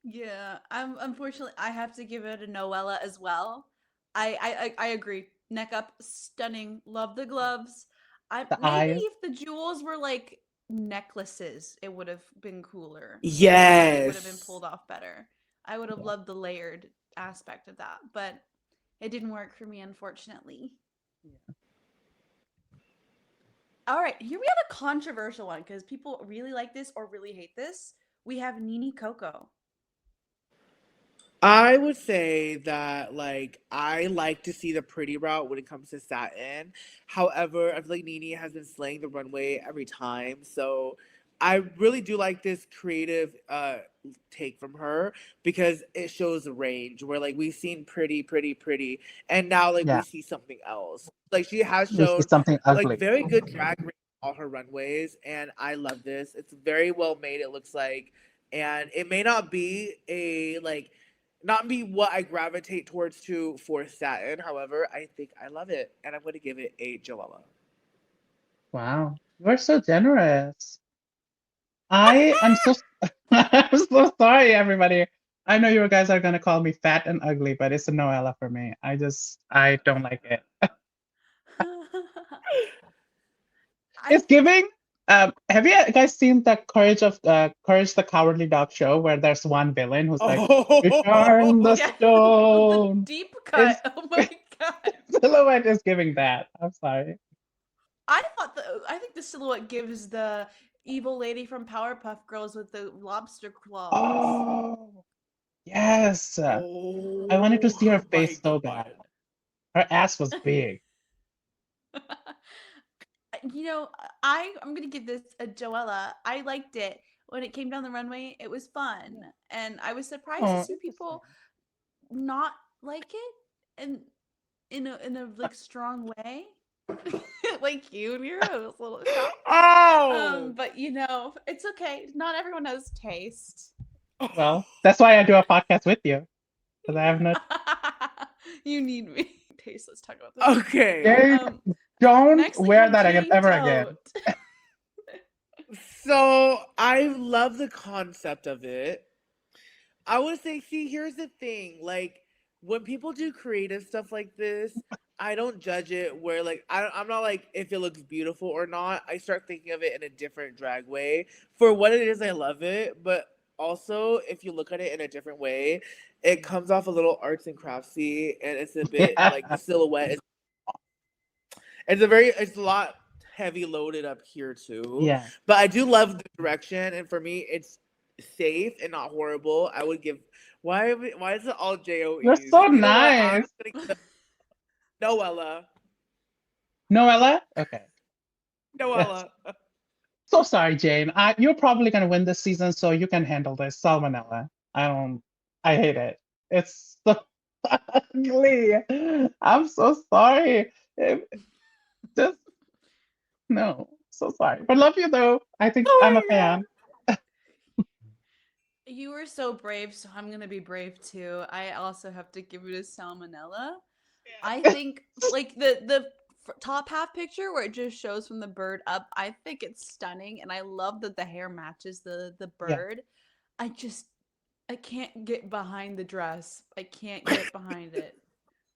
Yeah, unfortunately I have to give it a Noella as well. I agree. Neck up, stunning. Love the gloves. I The maybe eyes. if the jewels were like necklaces, it would have been cooler. It would have been Yes. pulled off better. I would have loved the layered aspect of that, but it didn't work for me, unfortunately. Yeah. All right, here we have a controversial one because people really like this or really hate this. We have Nini Coco. I would say that like I like to see the pretty route when it comes to satin. However, I feel like Nene has been slaying the runway every time. So I really do like this creative take from her because it shows a range where like we've seen pretty and now like we Yeah. see something else. Like she has We see shown something ugly. like very good drag race on all her runways and I love this. It's very well made, it looks like. And it may not be a like not be what I gravitate towards for satin. However, I think I love it, and I'm going to give it a Joella. Wow. You're so generous. I'm so I'm so sorry, everybody. I know you guys are gonna call me fat and ugly, but it's a Noella for me. I don't like it. It's giving. Have you guys seen the Courage the Cowardly Dog show where there's one villain who's like, "Return the Yeah, the stone." deep cut. It's Oh my god. Silhouette is giving that. I'm sorry. I think the silhouette gives the evil lady from Powerpuff Girls with the lobster claws. Oh, yes. I wanted to Oh see her my face so god. bad. Her ass was big. You know, I'm gonna give this a Joella. I liked it when it came down the runway. It was fun, and I was surprised to Oh, see people not like it, and in a like strong way. Like you, Nero, I was a little shocked. Oh! But you know, it's okay. Not everyone has taste. well, that's why I do a podcast with you. Because I have no You need me. Okay, so let's talk about this. Okay. Jane, don't Next we wear have that again, Jane ever again. Tote. So I love the concept of it. I would say, see, here's the thing. Like, when people do creative stuff like this, I don't judge it where, like, I'm not like, if it looks beautiful or not. I start thinking of it in a different drag way. For what it is, I love it. But also, if you look at it in a different way, it comes off a little arts and craftsy. And it's a bit, Yeah. like, the silhouette is, it's a lot heavy loaded up here, too. Yeah. But I do love the direction. And for me, it's safe and not horrible. I would give. Why is it all JOEs? You're so You know what? I'm nice. gonna give Noella. Noella? Okay. Noella. So sorry, Jane. You're probably gonna win this season, so you can handle this. Salmonella. I hate it. It's so ugly. I'm so sorry. Just no. So sorry. But love you though. I think Oh I'm a my God. fan. You were so brave, so I'm gonna be brave too. I also have to give it a salmonella. I think like the top half picture where it just shows from the bird up, I think it's stunning, and I love that the hair matches the Yeah. bird. I can't get behind the dress. I can't get behind it.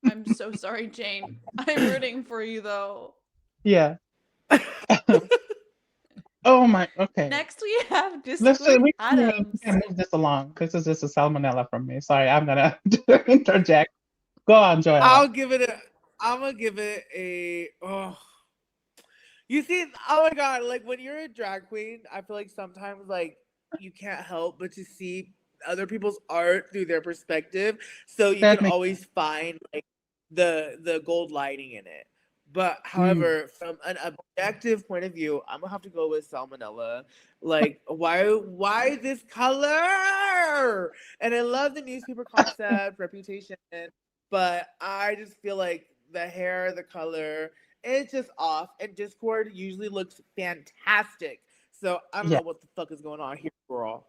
I'm so sorry, Jane. I'm rooting for you though. Yeah. Oh my. Okay. Next we have Let's Discord we Adams. can move this along because this is a salmonella from me. Sorry, I'm gonna interject. Go on, Joella. I'm gonna give it a. Oh. You see, oh my God! Like when you're a drag queen, I feel like sometimes like you can't help but to see other people's art through their perspective, so you That can makes always find like the gold lighting in it. But however, from an objective point of view, I'm gonna have to go with salmonella. Like, why this color? And I love the newspaper concept, reputation, but I just feel like the hair, the color, it's just off. And Discord usually looks fantastic. So I don't Yeah. know what the fuck is going on here, girl.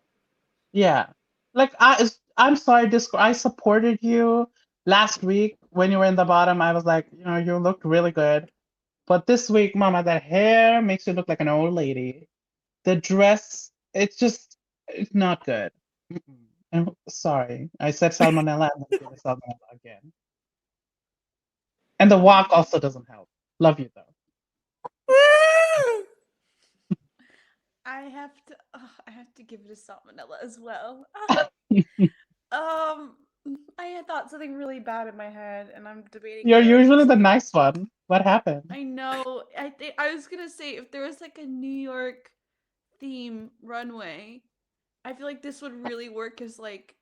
Yeah. Like I'm sorry, Discord. I supported you last week when you were in the bottom. I was like, you looked really good. But this week, Mama, that hair makes you look like an old lady. The dress, it's not good. Mm-mm. I'm sorry. I said salmonella and then give it salmonella again. And the walk also doesn't help. Love you though. I have to give it a salmonella as well. I had thought something really bad in my head, and I'm debating. You're whether I should usually the say- nice one. What happened? I know. I was gonna say if there was like a New York theme runway, I feel like this would really work as like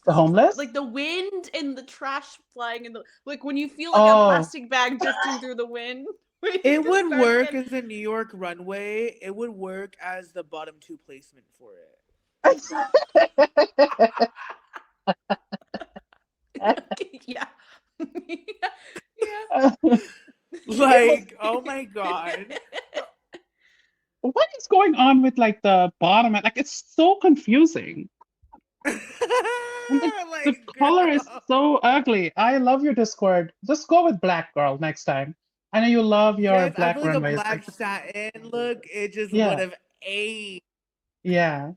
The homeless? like the wind and the trash flying and the like when you feel like a Oh, plastic bag drifting through the wind. when you It just would start work getting- as a New York runway. It would work as the bottom two placement for it. yeah. yeah. Like, oh my God. what is going on with like the bottom? Like it's so confusing. And the Like, color is girl. so ugly. I love your Discord. Just go with black, girl, next time. I know you love your Yes, I black feel like a runways. black satin look. It just Yeah. would have aged. Yeah.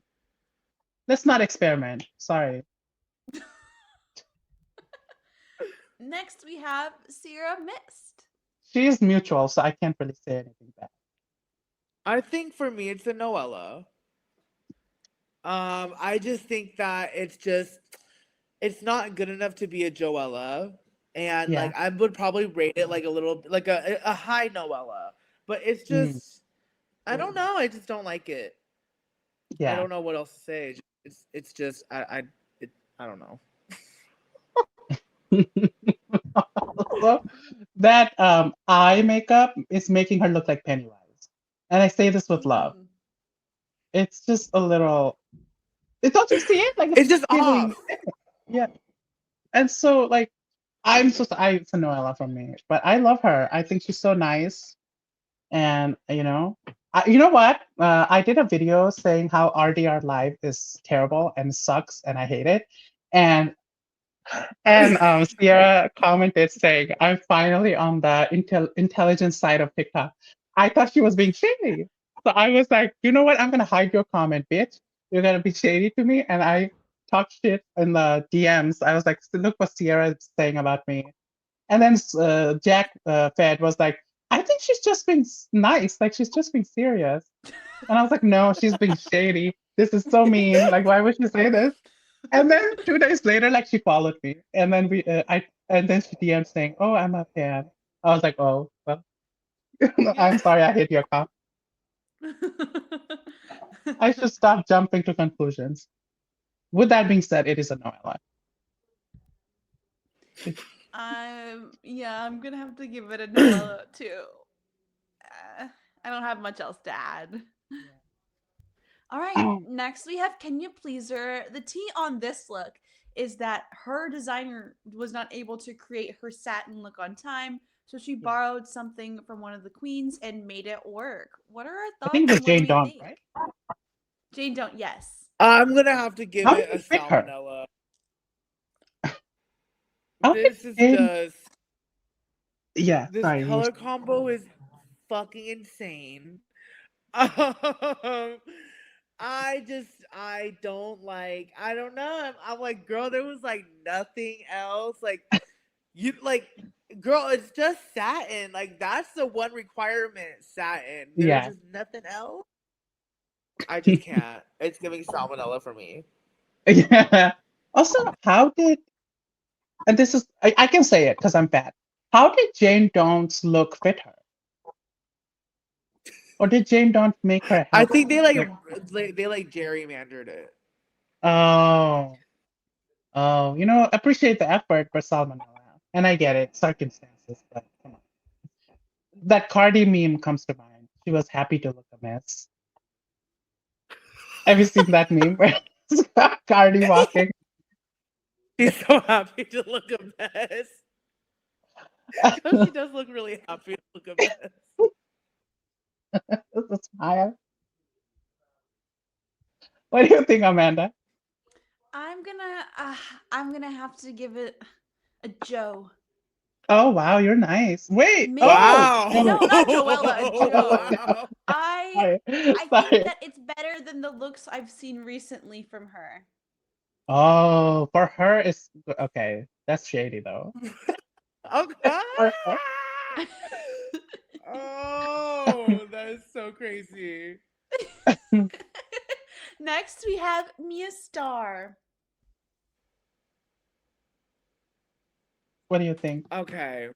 Let's not experiment. Sorry. Next we have Sierra Mist. She is mutual, so I can't really say anything bad. I think for me, it's a Noella. I just think that it's not good enough to be a Joella, and Yeah. like I would probably rate it like a little like a high Noella, but it's Mm. just I don't know. I just don't like it. I Yeah. don't know what else to say. It's just I don't know. Also, that eye makeup is making her look like Pennywise. And I say this with love. Mm. It's just a little. Don't you see it? Like It's just giving- off. Yeah. And so like it's a Noella from me, but I love her. I think she's so nice. And you know what? I did a video saying how RDR Live is terrible and sucks and I hate it. And And Sierra commented saying, "I'm finally on the intelligent side of TikTok." I thought she was being shady, so I was like, "You know what? I'm gonna hide your comment, bitch. You're gonna be shady to me." And I talked shit in the DMs. I was like, "Look what Sierra is saying about me." And then Jack Fed was like, "I think she's just being nice. Like she's just being serious." And I was like, "No, she's being shady. This is so mean. Like, why would she say this?" And then 2 days later, like she followed me, and then and then she DM'd saying, "Oh, I'm a fan." I was like, "Oh, well, I'm sorry, I hate your comment. I should stop jumping to conclusions." With that being said, it is a Noella. Yeah, I'm gonna have to give it a Noella too. I don't have much else to add. All right, next we have Can You Pleaser. The tea on this look is that her designer was not able to create her satin look on time, so she borrowed something from one of the queens and made it work. What are our I think it thoughts was and what do Jane we Dawn, think? right? Jane don't, yes. I'm gonna have to give How it did a it fit her? salmonella. How did This is Jane? just Yeah, this sorry, you were color combo is fucking insane. Um, I don't like. I don't know. I'm like, girl, there was like nothing else. Like you like, girl, it's just satin. Like that's the one requirement, satin. There's yeah. just nothing else. I just can't. It's giving salmonella for me. Yeah. Also, how did, and this is, I can say it because I'm fat. How did Jane Dawn's look fit her? Or did Jane Dawn make her I help? think they Like, they like gerrymandered it. oh, appreciate the effort for salmonella. And I get it, circumstances, but come on. That Cardi meme comes to mind. She was happy to look a mess. Have you seen that meme where it's Cardi walking? She's so happy to look a mess. Because she does look really happy to look a mess. It's a smile. What do you think, Amanda? I'm gonna have to give it a Joe. Oh wow, you're nice. Wait. Maybe Oh Wow. no, not Joella, a Joe. Wow. I sorry. I think Sorry. that it's better than the looks I've seen recently from her. Oh, for her it's okay. That's shady though. Okay. For her. Oh, that is so crazy. Next, we have Mia Starr. What do you think? Okay.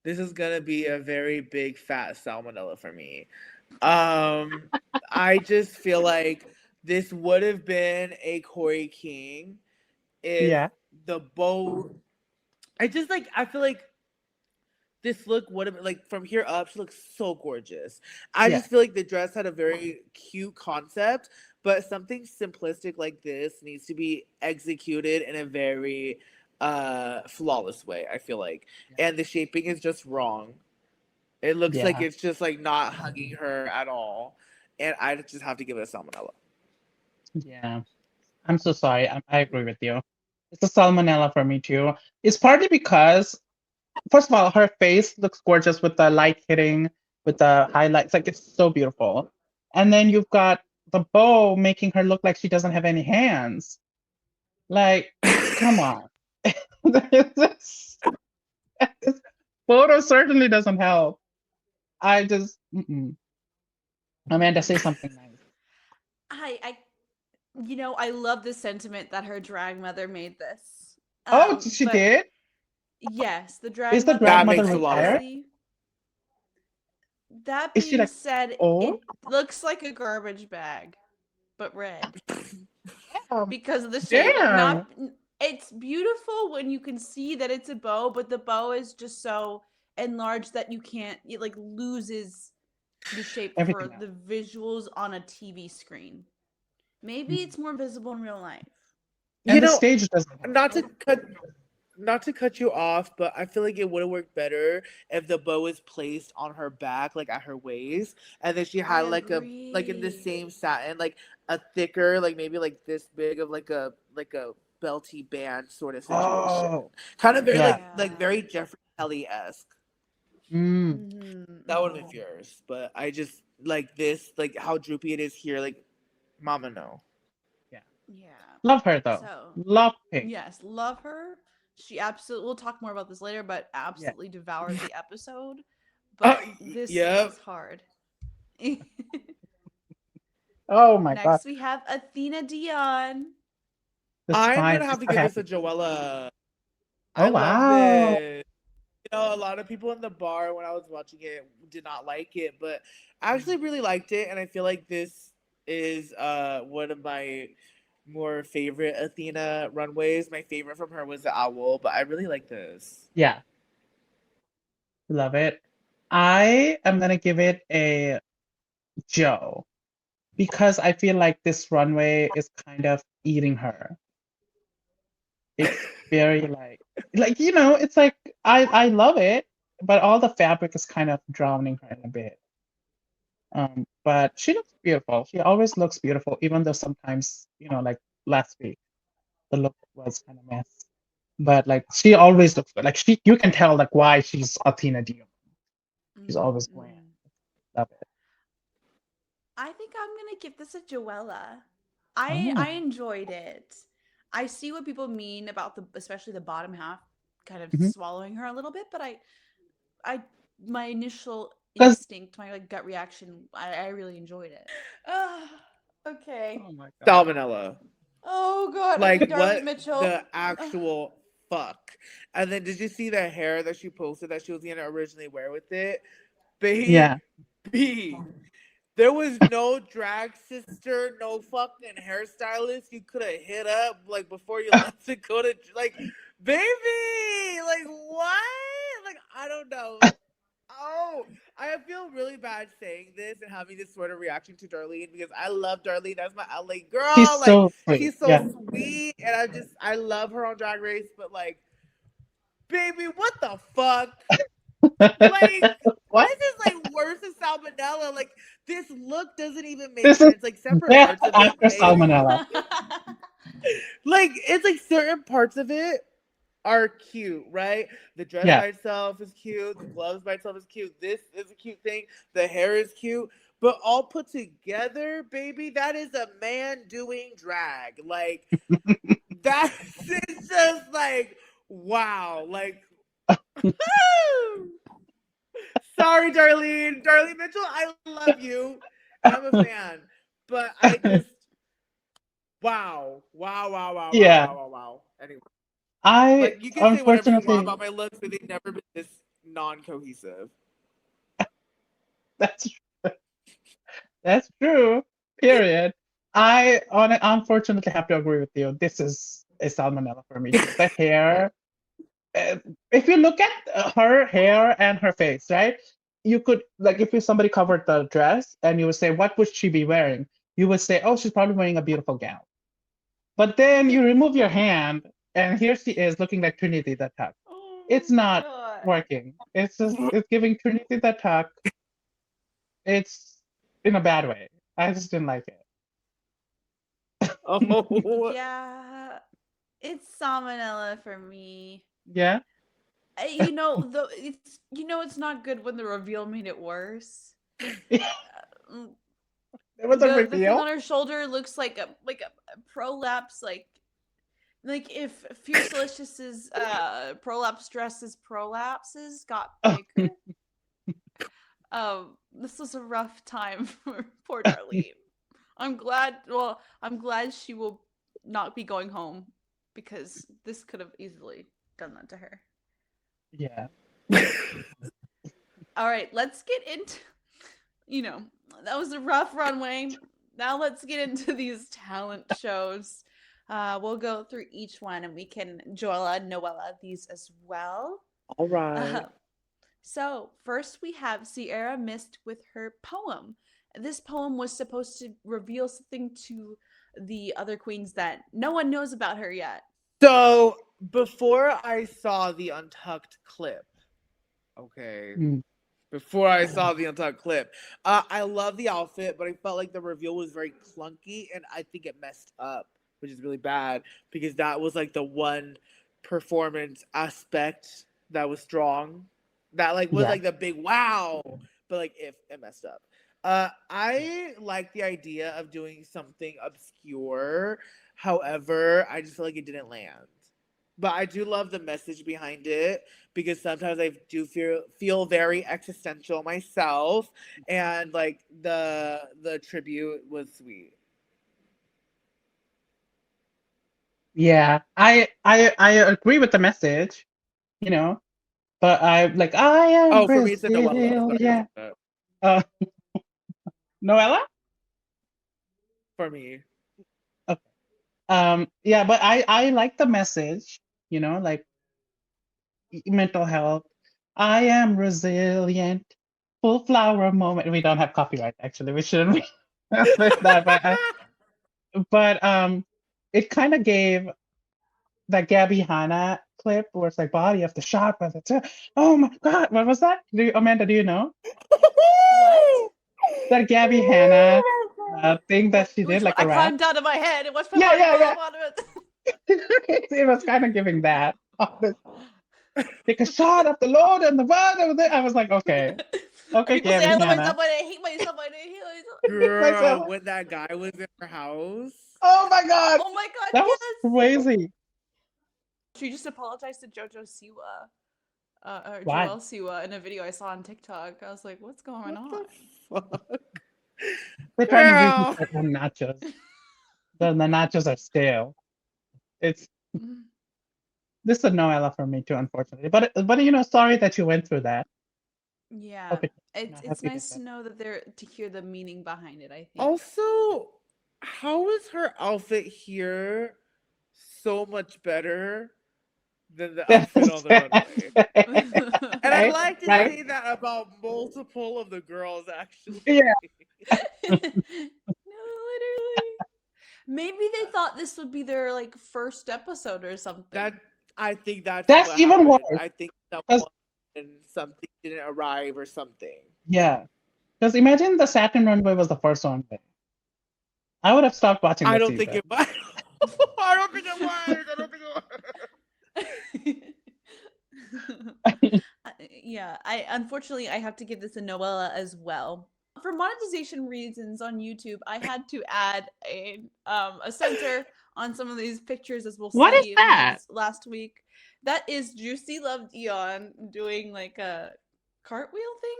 This is gonna be a very big fat salmonella for me. Um, I just feel like this would have been a Corey King if Yeah. the bow. I feel like this look would have like from here up, she looks so gorgeous. I Yeah. just feel like the dress had a very cute concept, but something simplistic like this needs to be executed in a very flawless way, I feel like. And the shaping is just wrong. It looks like Yeah. it's just like not hugging her at all. And I just have to give it a salmonella. Yeah. I'm so sorry. I agree with you. It's a salmonella for me too. It's partly because, first of all, her face looks gorgeous with the light hitting, with the highlights. Like it's so beautiful. And then you've got the bow making her look like she doesn't have any hands. Like, come on. this, this photo certainly doesn't help. I just, Amanda, say something nice. I I love the sentiment that her drag mother made this. Oh, she But did? yes, the drag Is the mother drag That mother makes a lot of retired? sense. obviously. That Is she being like said, old? it looks like a garbage bag, but red Damn. because of the shape. Damn. Not it's beautiful when you can see that it's a bow, but the bow is just so enlarged that you can't it like loses the shape for Everything else. the visuals on a TV screen. Maybe Mhm. it's more visible in real life. You And the know, stage doesn't help. not to cut you off, but I feel like it would have worked better if the bow is placed on her back, like at her waist, and then she I had like in the agree. same satin, like a thicker, like maybe like this big of like a belty band sort of situation. Oh, Kind of very yeah. like very Jeffrey Kelly-esque. That would have been fierce, but I just like this, like how droopy it is here. Like, mama, no. Yeah. Love her though. So Love Pink. yes, love her. She absolutely. We'll talk more about this later, but absolutely devoured the episode. But this Yep. was hard. Oh my god. Next, we have Athena Dion. I'm Fine. gonna have to So give this happy. a Joella. Oh I love wow. this. You know, a lot of people in the bar when I was watching it did not like it, but I actually really liked it, and I feel like this is one of my more favorite Athena runways. My favorite from her was the owl, but I really like this. Yeah. Love it. I am gonna give it a Joe because I feel like this runway is kind of eating her. It's very like you know, it's like I love it, but all the fabric is kind of drowning her in a bit. But she looks beautiful. She always looks beautiful, even though sometimes, you know, like last week, the look was kind of mess. But like she always looks good. Like you can tell like why she's Athena Dion. She's always grand. Love it. I think I'm gonna give this a Joella. Oh. I enjoyed it. I see what people mean about especially the bottom half kind of Mhm. swallowing her a little bit, but I my initial 'Cause instinct, my like gut reaction, I really enjoyed it. Ah, okay. oh my god. Salmonella. Oh god. Like Okay, Darlene what Mitchell. the actual fuck? And then did you see the hair that she posted that she was gonna originally wear with it? Yeah. Baby. There was no drag sister, no fucking hairstylist you could have hit up like before you left to go to like, baby, like what? Like I don't know. Oh, I feel really bad saying this and having this sort of reaction to Darlene because I love Darlene. That's my LA girl. She's Like so sweet. she's so Yeah. sweet, and I love her on Drag Race. But like, baby, what the fuck? Like What? this is like worse than salmonella. Like this look doesn't even make This is sense. Like separate death parts of it. after salmonella. Like it's like certain parts of it are cute, right? The dress Yeah. by itself is cute. The gloves by itself is cute. This is a cute thing. The hair is cute. But all put together, baby, that is a man doing drag. Like that is just like wow. Like sorry, Darlene. Darlene Mitchell, I love you. And I'm a fan. But I just wow. Yeah. Anyway. I Like you can say whatever you want unfortunately about my looks, but they've never been this non-cohesive. that's that's true. Period. Unfortunately have to agree with you. This is a salmonella for me too. The hair. If you look at her hair and her face, right? You could like if somebody covered the dress and you would say, what would she be wearing? You would say, oh, she's probably wearing a beautiful gown. But then you remove your hand, and here she is looking like Trinity the Tuck. It's not working. It's giving Trinity the Tuck. It's in a bad way. I just didn't like it. Oh Yeah, it's salmonella for me. Yeah. You know, it's not good when the reveal made it worse. It was a The thing reveal. on her shoulder looks like a prolapse, like if Fierce Delicious's prolapse dresses prolapses got bigger. This was a rough time for poor Darlene. I'm glad she will not be going home because this could have easily done that to her. Yeah. All right, let's get into, that was a rough runway. Now let's get into these talent shows. We'll go through each one and we can Noella these as well. all right. So first we have Sierra Mist with her poem. This poem was supposed to reveal something to the other queens that no one knows about her yet. So before I saw the Untucked clip, okay. Before I saw the Untucked clip, I love the outfit, but I felt like the reveal was very clunky, and I think it messed up which is really bad because that was like the one performance aspect that was strong. That like was Yeah. like the big wow, but like if it messed up. I like the idea of doing something obscure. However, I just feel like it didn't land. But I do love the message behind it because sometimes I do feel very existential myself, and like the tribute was sweet. Yeah, I agree with the message, you know, but I am Oh, for me it's a Noella. Brazil, Sorry, yeah. but Uh, Noella? for me, Okay. Yeah, but I like the message, like mental health. I am resilient, full flower moment. We don't have copyright, actually. We shouldn't with that, but it kind of gave that Gabby Hanna clip where it's like body of the shot, but it's oh my god, what was that? Amanda, do you know What? that Gabby Hanna thing that she did, Which one? like I a rap? climbed out of my head and watched my Yeah, body yeah, fall yeah. up onto it. It was kind of giving that. Take a shot of the Lord and the word of the. I was like, okay, People say Gabby I love Hanna. myself, but I hate myself. I hate myself. girl, Myself. when that guy was in her house. Oh my god, Oh my god, that was yes. crazy. She just apologized to JoJo Siwa, or Why? Joelle Siwa in a video I saw on TikTok. I was like, what's going on? What the fuck? They're trying to Girl. reheat their own nachos. The nachos are stale. It's this is a Noella for me too, unfortunately. But sorry that you went through that. Yeah, Hope it's nice to know that to hear the meaning behind it. I think. Also, how is her outfit here so much better than the outfit on the runway? And I like to say that about multiple of the girls, actually. Yeah. No, literally. Maybe they thought this would be their like first episode or something. I think that's That's what even happened. worse. I think 'Cause- something didn't arrive or something. Yeah. Because imagine the Saturn runway was the first runway. I would have stopped watching I the don't think season. it was. I don't think it was. I don't think it was. Yeah, I unfortunately I have to give this a Noella as well. For monetization reasons on YouTube, I had to add a censor on some of these pictures, as we'll What is see in that? these last week. That is Juicy Love Dion doing like a cartwheel thing.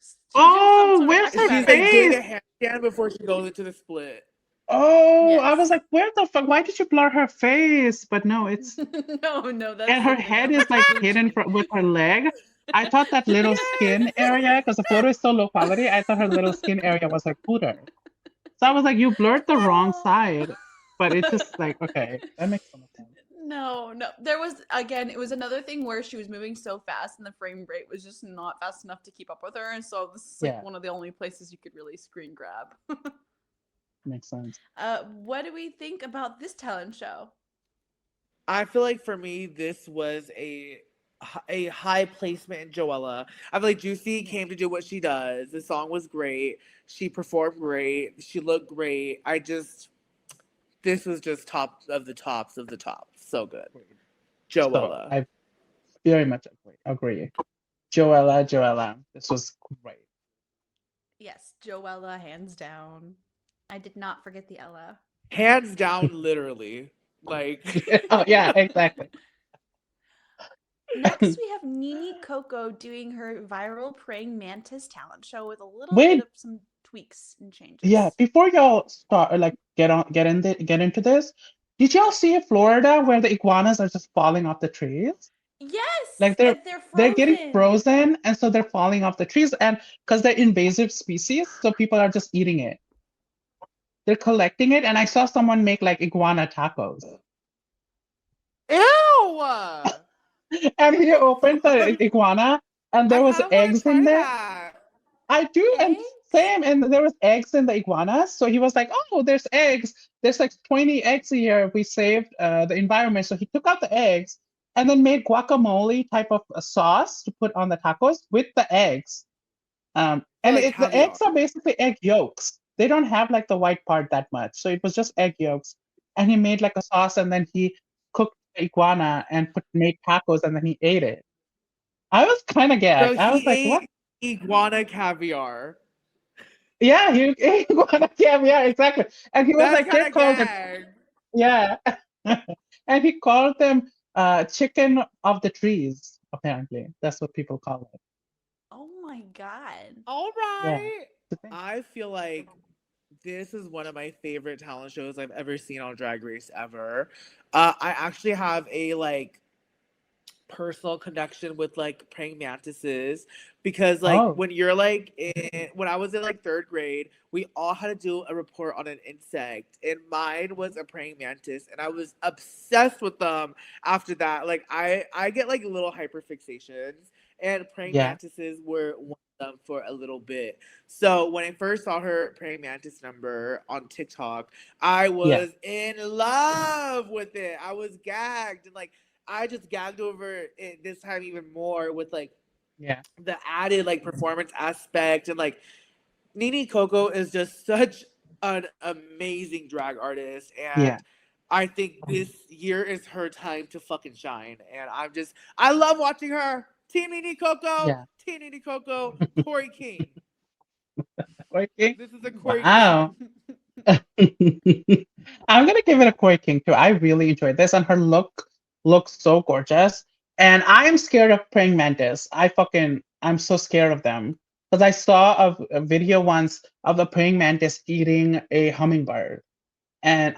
She's doing some sort of Where's her She's acrobatic. like doing face? a handstand before she goes into the split. Oh, I was Yes. like, where the fuck? Why did you blur her face? But no, it's no, that's and her something head else. is like hidden with her leg. I thought that little skin area, because the photo is so low quality, I thought her little skin area was her cooter. So I was like, you blurred the wrong side. But it's just like, okay, that makes so much sense. No. There was again, it was another thing where she was moving so fast and the frame rate was just not fast enough to keep up with her. And so this is like one of the only places you could really screen grab. Makes sense. What do we think about this talent show? I feel like for me, this was a high placement in Joella. I feel like Juicy came to do what she does. The song was great. She performed great. She looked great. This was just top of the tops of the tops. So good. Joella. So I very much agree. Joella. This was great. Yes, Joella, hands down. I did not forget the Ella. Hands down, literally. Like. Oh, yeah, exactly. Next, we have Nini Coco doing her viral praying mantis talent show with a little bit of some tweaks and changes. Yeah, before y'all start, like get into this, did y'all see Florida where the iguanas are just falling off the trees? Yes, like they're getting frozen, and so they're falling off the trees, and because they're invasive species, so people are just eating it. They're collecting it, and I saw someone make like iguana tacos. Ew! And he opened the iguana, and there was eggs in there. That. I do, and Eggs? same, and there was eggs in the iguanas. So he was like, "Oh, there's eggs. There's like 20 eggs a year. We saved the environment." So he took out the eggs and then made guacamole type of a sauce to put on the tacos with the eggs. And the eggs are basically egg yolks. They don't have like the white part that much. So it was just egg yolks and he made like a sauce, and then he cooked the iguana and made tacos, and then he ate it. I was kind of So gagged. I was he like, what? ate iguana caviar. Yeah, he ate iguana caviar, exactly. And he was That's like, kind they of called it, gag. yeah. And he called them chicken of the trees, apparently. That's what people call it. Oh my god. All Yeah. right. It's a thing. I feel like this is one of my favorite talent shows I've ever seen on Drag Race ever. I actually have a like personal connection with like praying mantises because like Oh, when you're like when I was in like third grade, we all had to do a report on an insect, and mine was a praying mantis, and I was obsessed with them after that. Like I get like little hyperfixations, and praying yeah, mantises were one of them for a little bit. So when I first saw her praying mantis number on TikTok, I yeah, was in love with it. I was gagged, and like I just gagged over it this time even more with like yeah, the added like performance aspect, and like Nini Coco is just such an amazing drag artist, yeah, and I think this year is her time to fucking shine, and I love watching her. Team Nini Coco, yeah. Team Nini Coco, Corey King. Okay. This is a Corey Wow. King. I'm gonna give it a Koi King too. I really enjoyed this, and her look looks so gorgeous. And I am scared of praying mantis. I'm so scared of them because I saw a video once of the praying mantis eating a hummingbird, and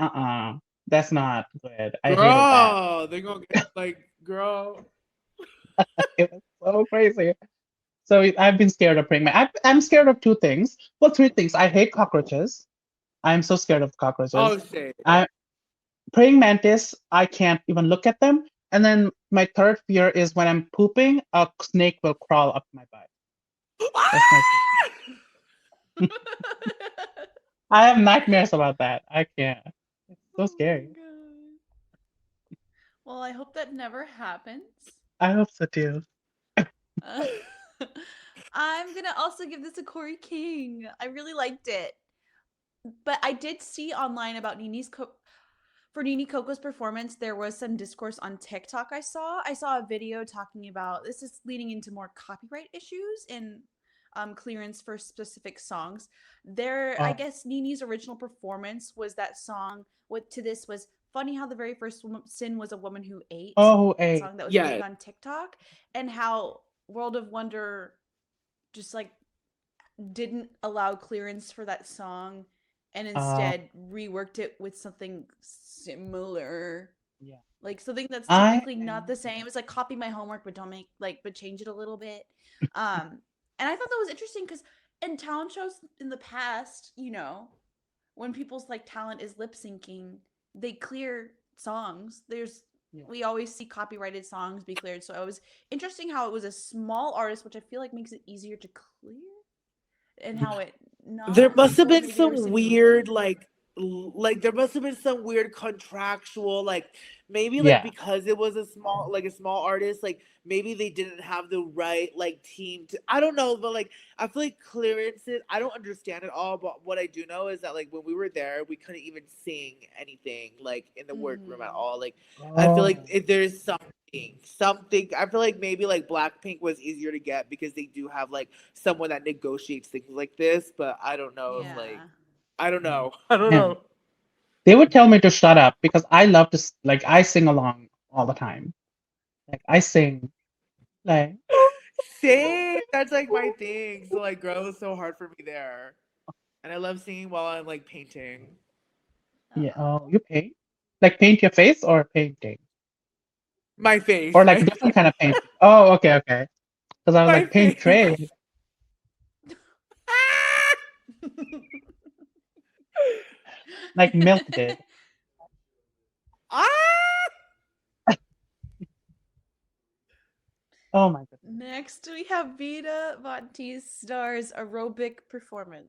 that's not good. I hated that. Girl, they're gonna get like girl. It was so crazy. So I've been scared of praying mantis. I'm scared of two things. Well, three things. I hate cockroaches. I'm so scared of cockroaches. Oh shit. Praying mantis, I can't even look at them. And then my third fear is when I'm pooping, a snake will crawl up my butt. That's my thing. I have nightmares about that. I can't. It's so Oh scary. my god. Well, I hope that never happens. I hope so too. Uh, I'm gonna also give this a Corey King. I really liked it, but I did see online about for Nini Coco's performance. There was some discourse on TikTok. I saw a video talking about this is leading into more copyright issues and clearance for specific songs. I Oh, guess Nini's original performance was that song. What to this was funny how the very first sin was a woman who ate oh, that hey, song that was big Yes. on TikTok, and how World of Wonder just like didn't allow clearance for that song and uh, instead reworked it with something similar, yeah. like something that's I technically not am. the same. It's like copy my homework but don't make like but change it a little bit. And I thought that was interesting because in talent shows in the past, when people's like talent is lip syncing, they clear songs. Yeah. We always see copyrighted songs be cleared. So it was interesting how it was a small artist, which I feel like makes it easier to clear, and how it There not, must have or been maybe there was some some weird like there must have been some weird contractual like maybe like Yeah. because it was a small artist, like maybe they didn't have the right like team to, I don't know, but like I feel like clearances, I don't understand it all, but what I do know is that like when we were there we couldn't even sing anything like in the workroom at Mhm. all. Like I feel like Oh, if there's something I feel like maybe like Blackpink was easier to get because they do have like someone that negotiates things like this, but I don't know if like Yeah. I don't know. I don't man. know. They would tell me to shut up because I love to, like, I sing along all the time. Like, I sing, like, Same. That's like my thing. So like girl, it was so hard for me there. And I love singing while I'm like painting. yeah, Uh-oh. oh, you paint? Like, paint your face or painting? My Or face. like different kind of painting? Oh, okay, okay. Because I was My like, paint face. trade, like Milk did. Ah! Oh my goodness. Next, we have Vita Von Teese Star's aerobic performance.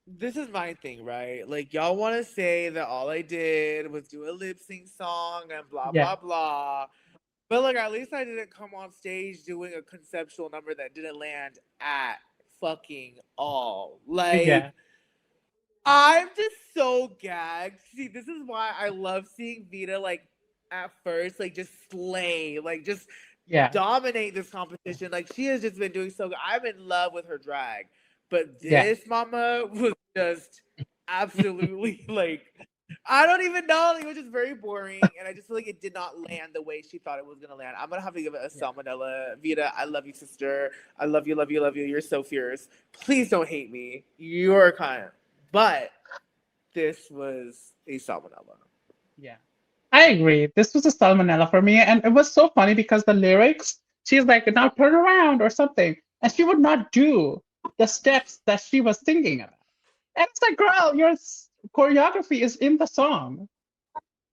This is my thing, right? Like y'all want to say that all I did was do a lip sync song and blah Yeah, blah blah. But like at least I didn't come on stage doing a conceptual number that didn't land at fucking all. Like, Yeah. I'm just so gagged. See, this is why I love seeing Vita, like, at first, like, just slay, like, just Yeah. dominate this competition. Like, she has just been doing so good. I'm in love with her drag. But Yeah. this mama was just absolutely, like, I don't even know. It was just very boring. And I just feel like it did not land the way she thought it was going to land. I'm going to have to give it a salmonella. Vita, I love you, sister. I love you, love you, love you. You're so fierce. Please don't hate me. You're kind. But this was a salmonella. Yeah. I agree. This was a salmonella for me. And it was so funny because the lyrics, she's like, now turn around or something. And she would not do the steps that she was singing about. And it's like, girl, your choreography is in the song.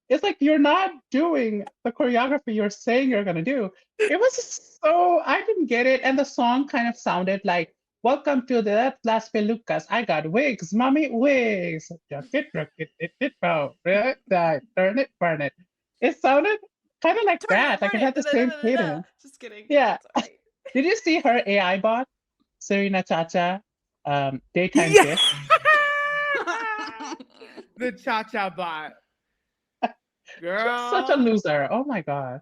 It's like you're not doing the choreography you're saying you're gonna do. It was just so I didn't get it, and the song kind of sounded like "Welcome to the Las Pelucas." I got wigs, mommy wigs. Turn it, burn it. It sounded kind of like Turn it, that. Like burn it had the same it. cadence. Just kidding. Yeah. Sorry. Did you see her AI bot, Serena Chacha, daytime Yeah. kiss? The cha-cha bot. Girl. Such a loser. Oh my god.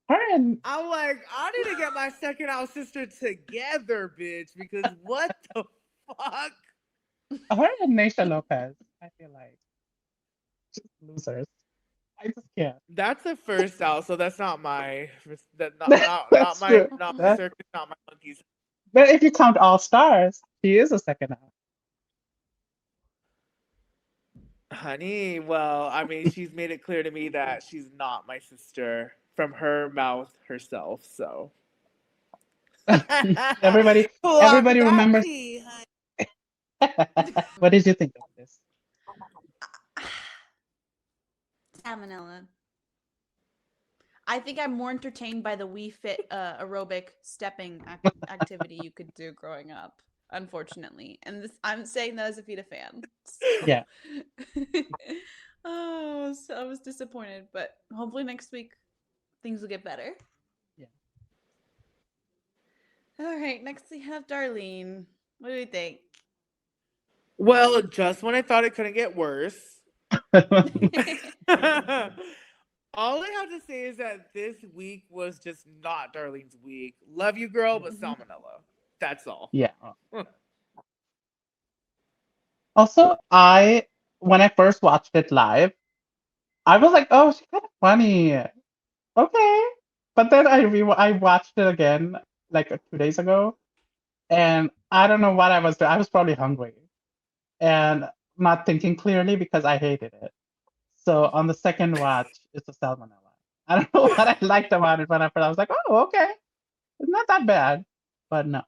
Her and I'm like, I need to get my second out sister together, bitch, because what the fuck? her and Naisha Lopez, I feel like just losers. I just can't. That's the first out, so that's not my That's true. not my That- circus, not my monkeys. but if you count All Stars, she is a second out. Honey, well, I mean, she's made it clear to me that she's not my sister from her mouth herself, so. everybody remembers. What did you think of this? Salmonella. I think I'm more entertained by the Wii Fit aerobic stepping activity you could do growing up, unfortunately. And this, I'm saying that as a Vita fan. So. Yeah. Oh, so I was disappointed, but hopefully next week things will get better. Yeah. All right, next we have Darlene. What do you think? Well, just when I thought it couldn't get worse. All I have to say is that this week was just not Darlene's week. Love you, girl, but salmonella. That's all. Yeah. Also, when I first watched it live, I was like, oh, she's kind of funny. Okay. But then I watched it again like 2 days ago, and I don't know what I was doing. I was probably hungry and not thinking clearly because I hated it. So on the second watch, it's a salmonella. I don't know what I liked about it, but I was like, oh, okay, it's not that bad. But no,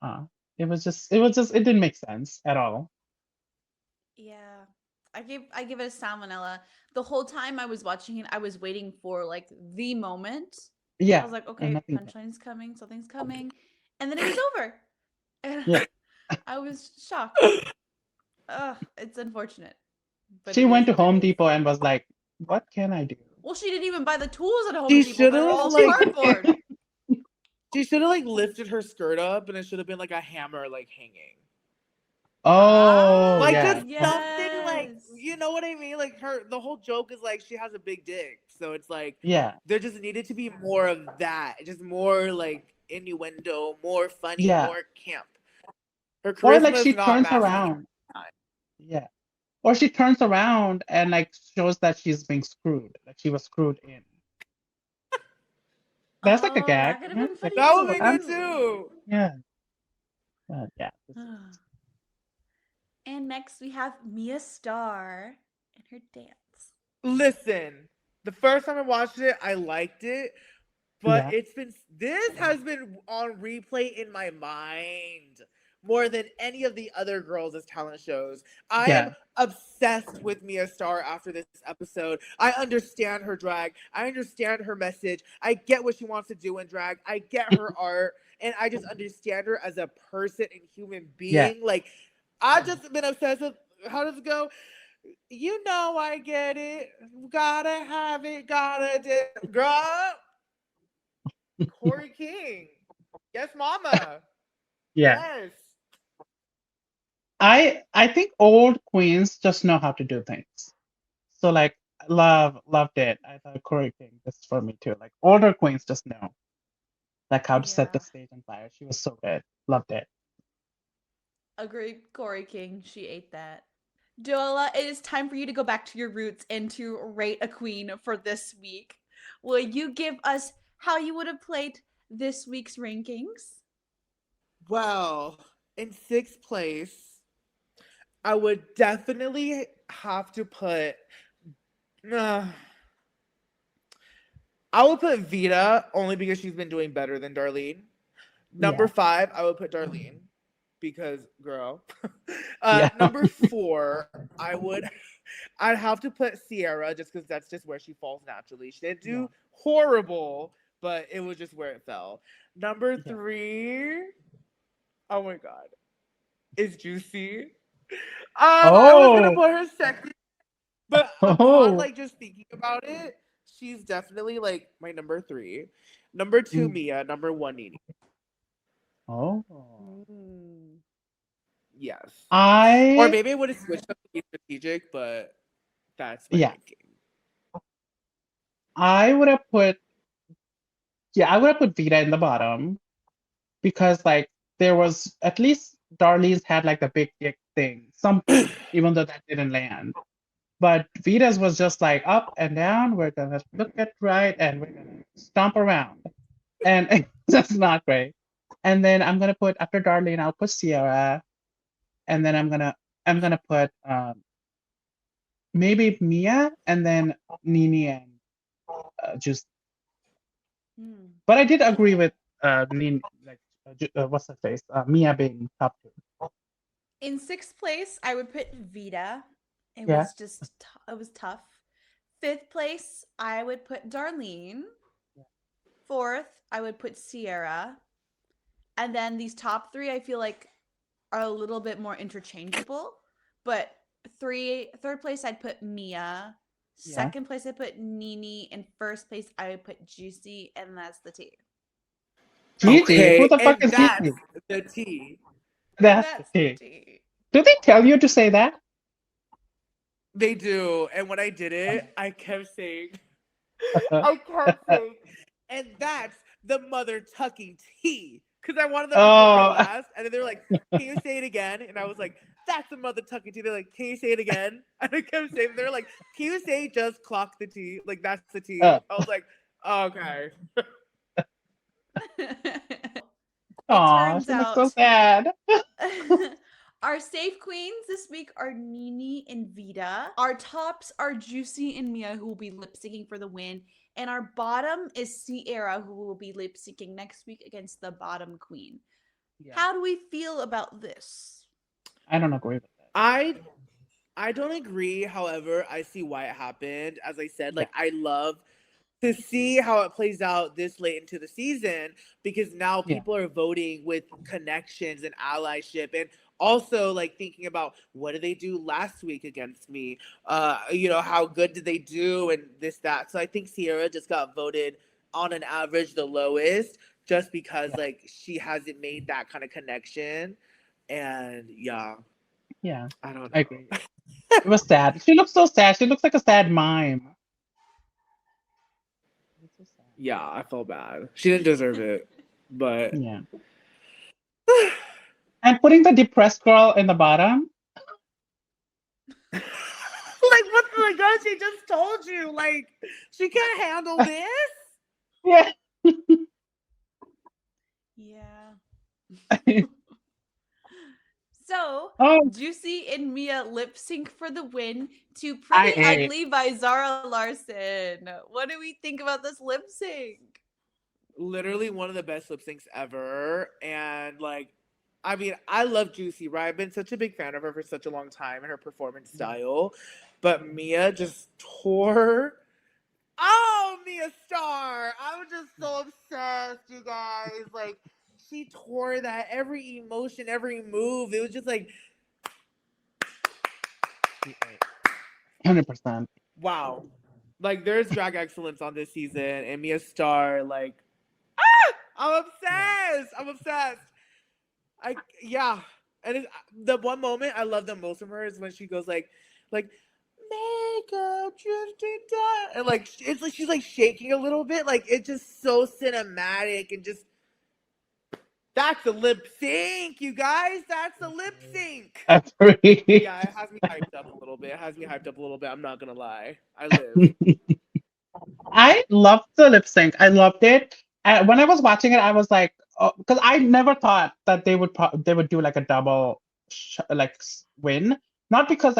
it didn't make sense at all. Yeah. I give it a salmonella. The whole time I was watching it, I was waiting for like the moment. Yeah. I was like, and okay, nothing- punchline's coming, something's coming. And then it was over. And Yeah. I was shocked. Ugh, it's unfortunate. But She it went is to what it Home is. Depot and was like, what can I do? Well, she didn't even buy the tools at Home She Depot. They're should've, all like- cardboard. She should have like lifted her skirt up, and it should have been like a hammer, like hanging. Oh, Like yeah. just something like, Yes. you know what I mean? Like the whole joke is like she has a big dick, so it's like Yeah. there just needed to be more of that, just more like innuendo, more funny, Yeah. more camp. Her Or like charisma she is not turns matching. around. Yeah. Or she turns around and like shows that she's being screwed, like she was screwed in. That's like a Oh, gag. that could have been Like, funny That would be too. good too. yeah. Yeah. And next we have Mia Starr and her dance. Listen, the first time I watched it, I liked it, but Yeah. this has been on replay in my mind more than any of the other girls' talent shows. I am obsessed with Mia Starr after this episode. I understand her drag. I understand her message. I get what she wants to do in drag. I get her art, and I just understand her as a person and human being. Yeah. Like, I've just been obsessed with, how does it go? You know I get it. Gotta have it. Gotta do. Girl. Corey King. Yes, mama. Yeah. Yes. I think old queens just know how to do things. So like loved it. I thought Corey King just for me too. Like older queens just know like how to set the Yeah. stage on fire. She was so good. Loved it. Agreed, Corey King. She ate that. Joella, it is time for you to go back to your roots and to rate a queen for this week. Will you give us how you would have played this week's rankings? Well, in sixth place, I would definitely have to put. Uh, I would put Vita only because she's been doing better than Darlene. Number Yeah. 5, I would put Darlene because girl. Yeah. Number 4, I'd have to put Sierra just because that's just where she falls naturally. She didn't do horrible, but it was just where it fell. Number 3, oh my god, is Juicy. I was gonna put her second, but upon like just thinking about it, she's definitely like my number 3. Number 2, Mia. Number 1, Nene. Oh. Yes. Or I maybe I would have switched up to be strategic, but that's my yeah. ranking. I would have put Vita in the bottom because like there was at least Darlene's had like the big dick thing, something, even though that didn't land. But Vita's was just like up and down. We're gonna look at right and we're gonna stomp around. And that's not great. And then I'm gonna put after Darlene, I'll put Sierra, and then I'm gonna put maybe Mia and then Nini and just. But I did agree with Nini, like what's her face, Mia being top 2. In sixth place, I would put Vita. It Yeah. was just, it was tough. Fifth place, I would put Darlene. Fourth, I would put Sierra. And then these top 3, I feel like are a little bit more interchangeable. But third place, I'd put Mia. Yeah. Second place, I put Nini. And first place, I would put Juicy. And that's the T. Gigi? Okay, Who the fuck and is that's Gigi? the T. That's the T. Did they tell you to say that? They do. And when I did it, I kept saying, and that's the mother tucking T. Because I wanted them to put her last. And then they were like, can you say it again? And I was like, that's the mother tucking T. They're like, can you say it again? And I kept saying, they're like, can you say just clock the T? Like, that's the T. I was like, okay. Aw, she looks so sad. Our safe queens this week are Nini and Vita. Our tops are Juicy and Mia, who will be lip syncing for the win. And our bottom is Sierra, who will be lip syncing next week against the bottom queen. Yeah. How do we feel about this? I don't agree with that. I don't agree. However, I see why it happened. As I said, like, I love to see how it plays out this late into the season because now people are voting with connections and allyship and also like thinking about what did they do last week against me? How good did they do and this, that. So I think Sierra just got voted on an average the lowest just because like she hasn't made that kind of connection. And yeah, I don't know. I agree. It was sad. She looks so sad. She looks like a sad mime. Yeah, I felt bad. She didn't deserve it, but yeah. And putting the depressed girl in the bottom. Like, what the god? She just told you, like, she can't handle this. Yeah. Yeah. So, Juicy and Mia lip sync for the win to Pretty Ugly by Zara Larson. What do we think about this lip sync? Literally one of the best lip syncs ever. And, like, I mean, I love Juicy, right? I've been such a big fan of her for such a long time and her performance style. But Mia just tore. Oh, Mia Starr! I was just so obsessed, you guys. Like, she tore that every emotion, every move. It was just like 100%. Wow. Like, there's drag excellence on this season, and Mia Starr, like, I'm obsessed. I'm obsessed. And the one moment I love the most from her is when she goes like makeup drifting down, and like it's like she's like shaking a little bit. Like it's just so cinematic and just. That's a lip sync, you guys. That's a lip sync. That's right. Yeah, it has me hyped up a little bit. I'm not gonna lie. I live. I loved the lip sync. I loved it. When I was watching it, I was like, because I never thought that they would do like a double win. Not because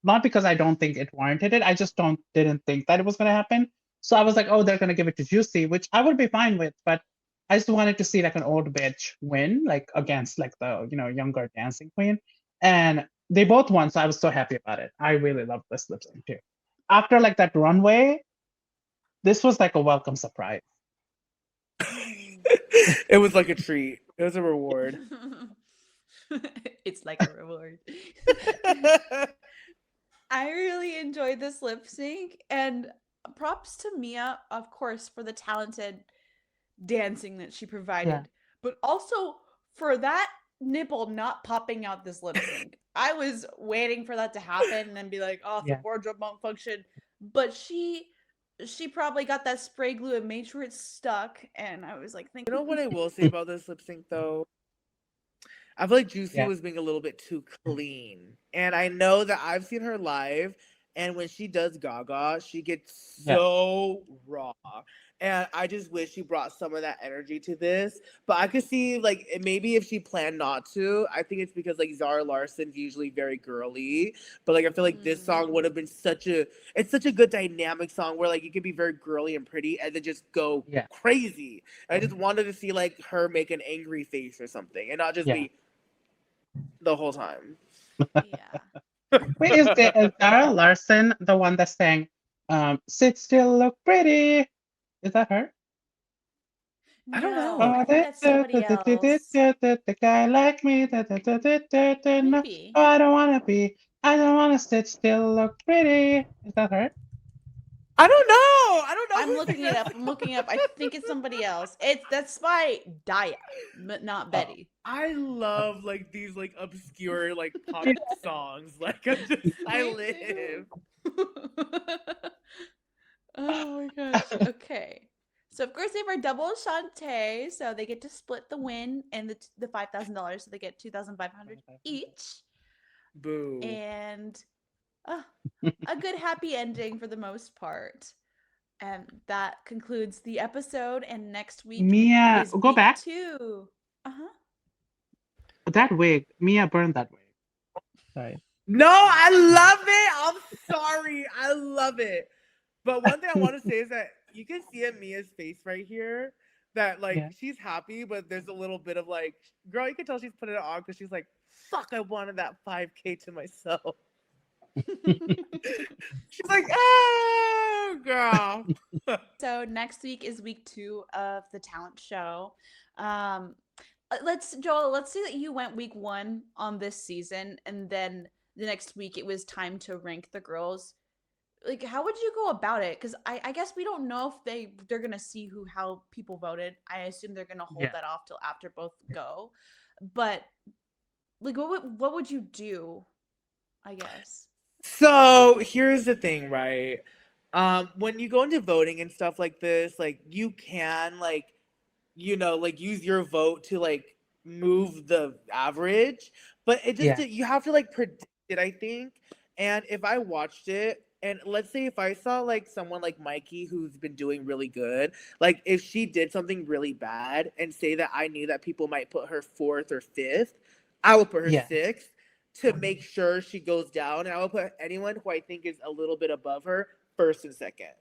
not because I don't think it warranted it. I just didn't think that it was gonna happen. So I was like, oh, they're gonna give it to Juicy, which I would be fine with. But I just wanted to see like an old bitch win, like against like the younger dancing queen, and they both won. So I was so happy about it. I really loved this lip sync too. After like that runway, this was like a welcome surprise. It was like a treat. It was a reward. It's like a reward. I really enjoyed this lip sync, and props to Mia, of course, for the talented dancing that she provided, Yeah. but also for that nipple not popping out this lip sync. I was waiting for that to happen and then be like, oh, the Yeah. wardrobe malfunction. But she probably got that spray glue and made sure it's stuck. And I was like, You know what I will say about this lip sync though? I feel like Juicy Yeah. was being a little bit too clean. And I know that I've seen her live, and when she does Gaga, she gets so raw. And I just wish she brought some of that energy to this. But I could see, like, maybe if she planned not to, I think it's because, like, Zara Larson's usually very girly. But, like, I feel like this song would have been such a good dynamic song where, like, it could be very girly and pretty and then just go crazy. And I just wanted to see, like, her make an angry face or something and not just be the whole time. yeah. Wait, is Zara Larson the one that sang Sit Still Look Pretty? Is that her? I don't know. I think that's somebody else. The guy like me. Maybe. Oh, I don't wanna sit still, look pretty. Is that her? I don't know. I'm looking it up. I think it's somebody else. That's by Daya, but not Betty. I love like these like obscure like pop songs. Like I live. Oh my gosh. Okay. So of course they have our double Shantae, so they get to split the win and the $5,000, so they get $2,500 each. Boo. And a good happy ending for the most part. And that concludes the episode. And next week Mia, is go week back. 2. That wig. Mia burned that wig. Sorry. No, I love it. I'm sorry. I love it. But one thing I want to say is that you can see in Mia's face right here that like she's happy, but there's a little bit of like, girl, you can tell she's putting it on because she's like, fuck, I wanted that 5K to myself. She's like, oh, girl. So next week is week 2 of the talent show. Joel, let's say that you went week 1 on this season, and then the next week it was time to rank the girls. Like, how would you go about it? Because I guess we don't know if they're gonna see how people voted. I assume they're gonna hold that off till after both go. But like, what would you do? I guess. So here's the thing, right? When you go into voting and stuff like this, like you can like, like use your vote to like move the average, but it just you have to like predict it, I think. And if I watched it, and let's say if I saw like someone like Mikey who's been doing really good, like if she did something really bad and say that I knew that people might put her 4th or 5th, I would put her 6th to make sure she goes down, and I would put anyone who I think is a little bit above her 1st and 2nd.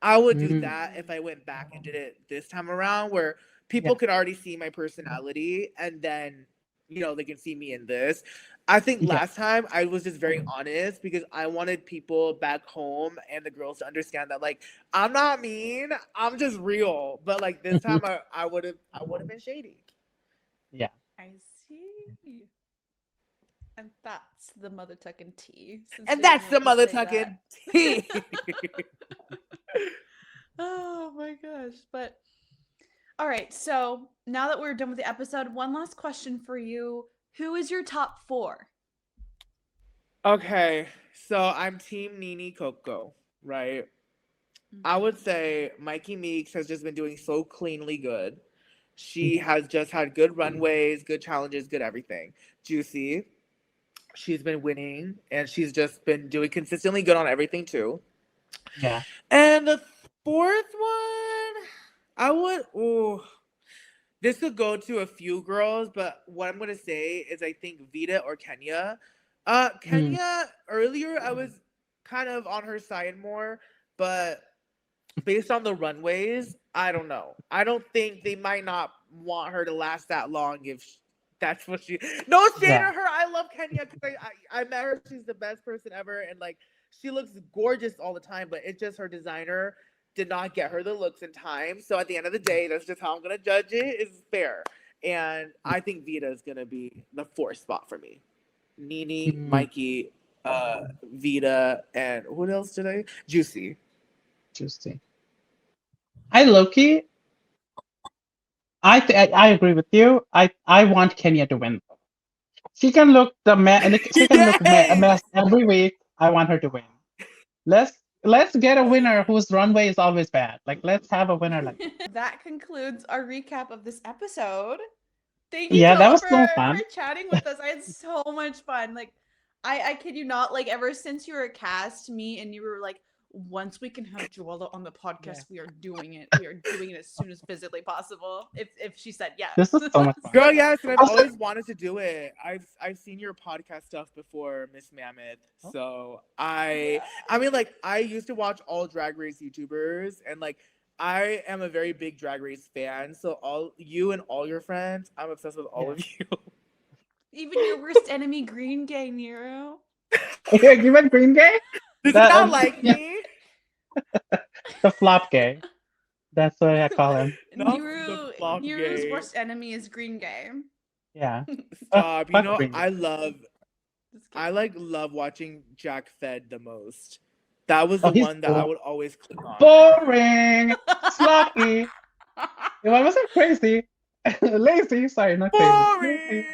I would do that if I went back and did it this time around, where people could already see my personality, and then they can see me in this. I think last time I was just very honest because I wanted people back home and the girls to understand that like I'm not mean, I'm just real. But like this time I would have been shady. Yeah. I see. And that's the mother tucking tea. And that's the mother tucking tea. Oh my gosh. But all right, so now that we're done with the episode, one last question for you. Who is your top 4? Okay, so I'm Team Nini Coco, right? I would say Mikey Meeks has just been doing so cleanly good. She has just had good runways, good challenges, good everything. Juicy, she's been winning, and she's just been doing consistently good on everything too. Yeah. And the fourth one, I would. Ooh, this could go to a few girls, but what I'm gonna say is I think Vita or Kenya. Kenya earlier I was kind of on her side more, but based on the runways, I don't know. I don't think they might not want her to last that long if that's what she. No shade to her. I love Kenya because I met her. She's the best person ever, and like she looks gorgeous all the time. But it's just her designer did not get her the looks in time. So at the end of the day, that's just how I'm gonna judge it. Is fair, and I think Vita is gonna be the 4th spot for me. Nini, Mikey, Vita, and what else did I? Juicy. Juicy. I low-key, I agree with you. I want Kenya to win. She can look she can look a mess every week. I want her to win. Let's get a winner whose runway is always bad. Like, let's have a winner like that. That concludes our recap of this episode. Thank you, Yeah, that Joella, was so fun. for chatting with us. I had so much fun. Like, I kid you not, like, ever since you were cast, me and you were like, once we can have Joella on the podcast, we are doing it. We are doing it as soon as physically possible. If she said yes. This is so much fun. Girl, yes, and I've Also- always wanted to do it. I've seen your podcast stuff before, Miss Mammoth. So I mean, like, I used to watch all Drag Race YouTubers, and like I am a very big Drag Race fan. So all you and all your friends, I'm obsessed with all of you. Even your worst enemy, Green Gay Nero. Yeah, you went Green Gay? Does that, not like me? The flop gay. That's what I call him. Nero's worst enemy is Green Gay. Yeah. Stop. You know, Green Gay. I love watching Jack Fed the most. That was the one that I would always click on. Boring. Sloppy. Why was it crazy? Lazy. Sorry, not crazy. Boring.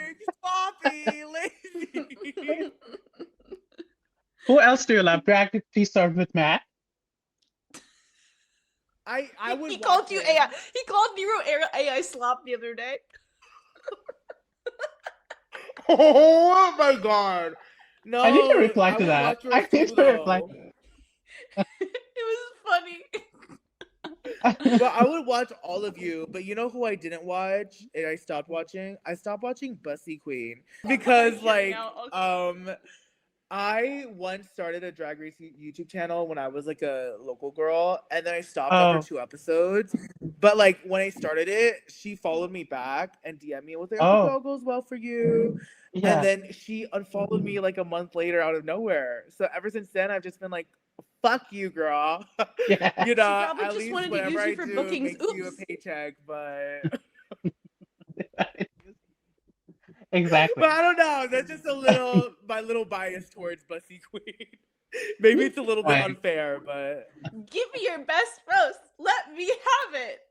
Sloppy. Lazy. Who else do you love? Drag Please Start with Matt. I would. He called you AI. He called Nero AI slop the other day. Oh my god! No, I need to reply to that. I need to reply. It was funny. But I would watch all of you. But you know who I didn't watch and I stopped watching? I stopped watching Bussy Queen because I once started a Drag Race YouTube channel when I was like a local girl, and then I stopped after 2 episodes. But like when I started it, she followed me back and DM'd me and was like, "I hope it all goes well for you." Yeah. And then she unfollowed me like a month later out of nowhere. So ever since then, I've just been like, "Fuck you, girl." Yeah. You know, at just least whatever to use I you for do bookings. makes you a paycheck, but. Exactly. But I don't know. That's just my little bias towards Bussy Queen. Maybe it's a little bit unfair, but give me your best roast. Let me have it.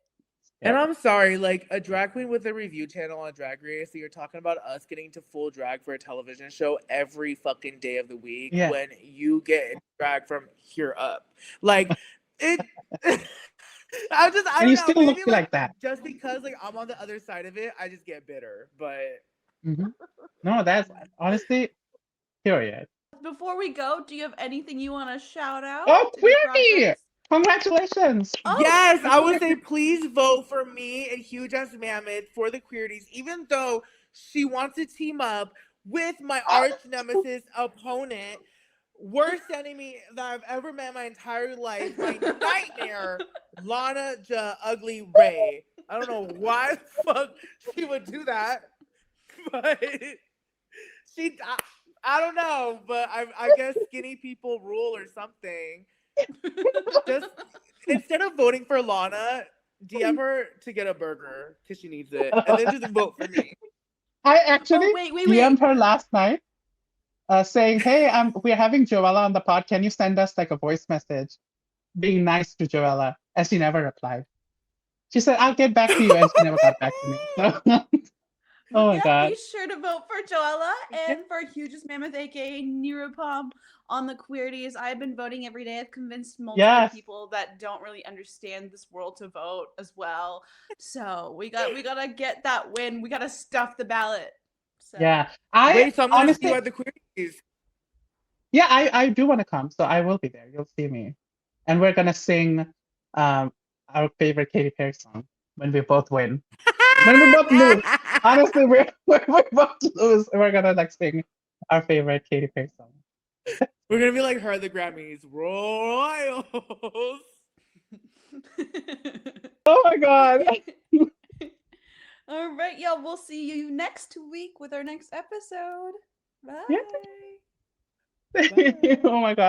And I'm sorry, like a drag queen with a review channel on Drag Race, so you're talking about us getting to full drag for a television show every fucking day of the week when you get drag from here up. Like it I don't know. Still Maybe look like that. Just because like I'm on the other side of it, I just get bitter. But no, that's honestly period. Before we go, do you have anything you want to shout out? Oh, Queerty! Congratulations! Oh. Yes, I would say please vote for me and Huge As Mammoth for the Queerties, even though she wants to team up with my arch nemesis opponent, worst enemy that I've ever met in my entire life, my nightmare, Lana Ja Ugly Ray. I don't know why the fuck she would do that, but I don't know, but I guess skinny people rule or something. Just instead of voting for Lana, DM her to get a burger because she needs it, and then just vote for me. I actually DM'd her last night, saying, "Hey, we're having Joella on the pod. Can you send us like a voice message, being nice to Joella?" And she never replied. She said, "I'll get back to you," and she never got back to me. So Oh my Yeah, god. be sure to vote for Joella and for Huge's Mammoth, aka Neuropom, on the queerties. I've been voting every day. I've convinced multiple Yes. people that don't really understand this world to vote as well. So we gotta get that win. We gotta stuff the ballot. So Yeah. I Wait, so I'm gonna see you honestly, at the queries. yeah, I do want to come, so I will be there. You'll see me, and we're gonna sing our favorite Katy Perry song when we both win. When we both lose. Honestly, we both lose. We're gonna like sing our favorite Katy Perry song. We're gonna be like her at the Grammys. Royals. Oh my god. All right, y'all. We'll see you next week with our next episode. Bye. Yeah. Oh my god.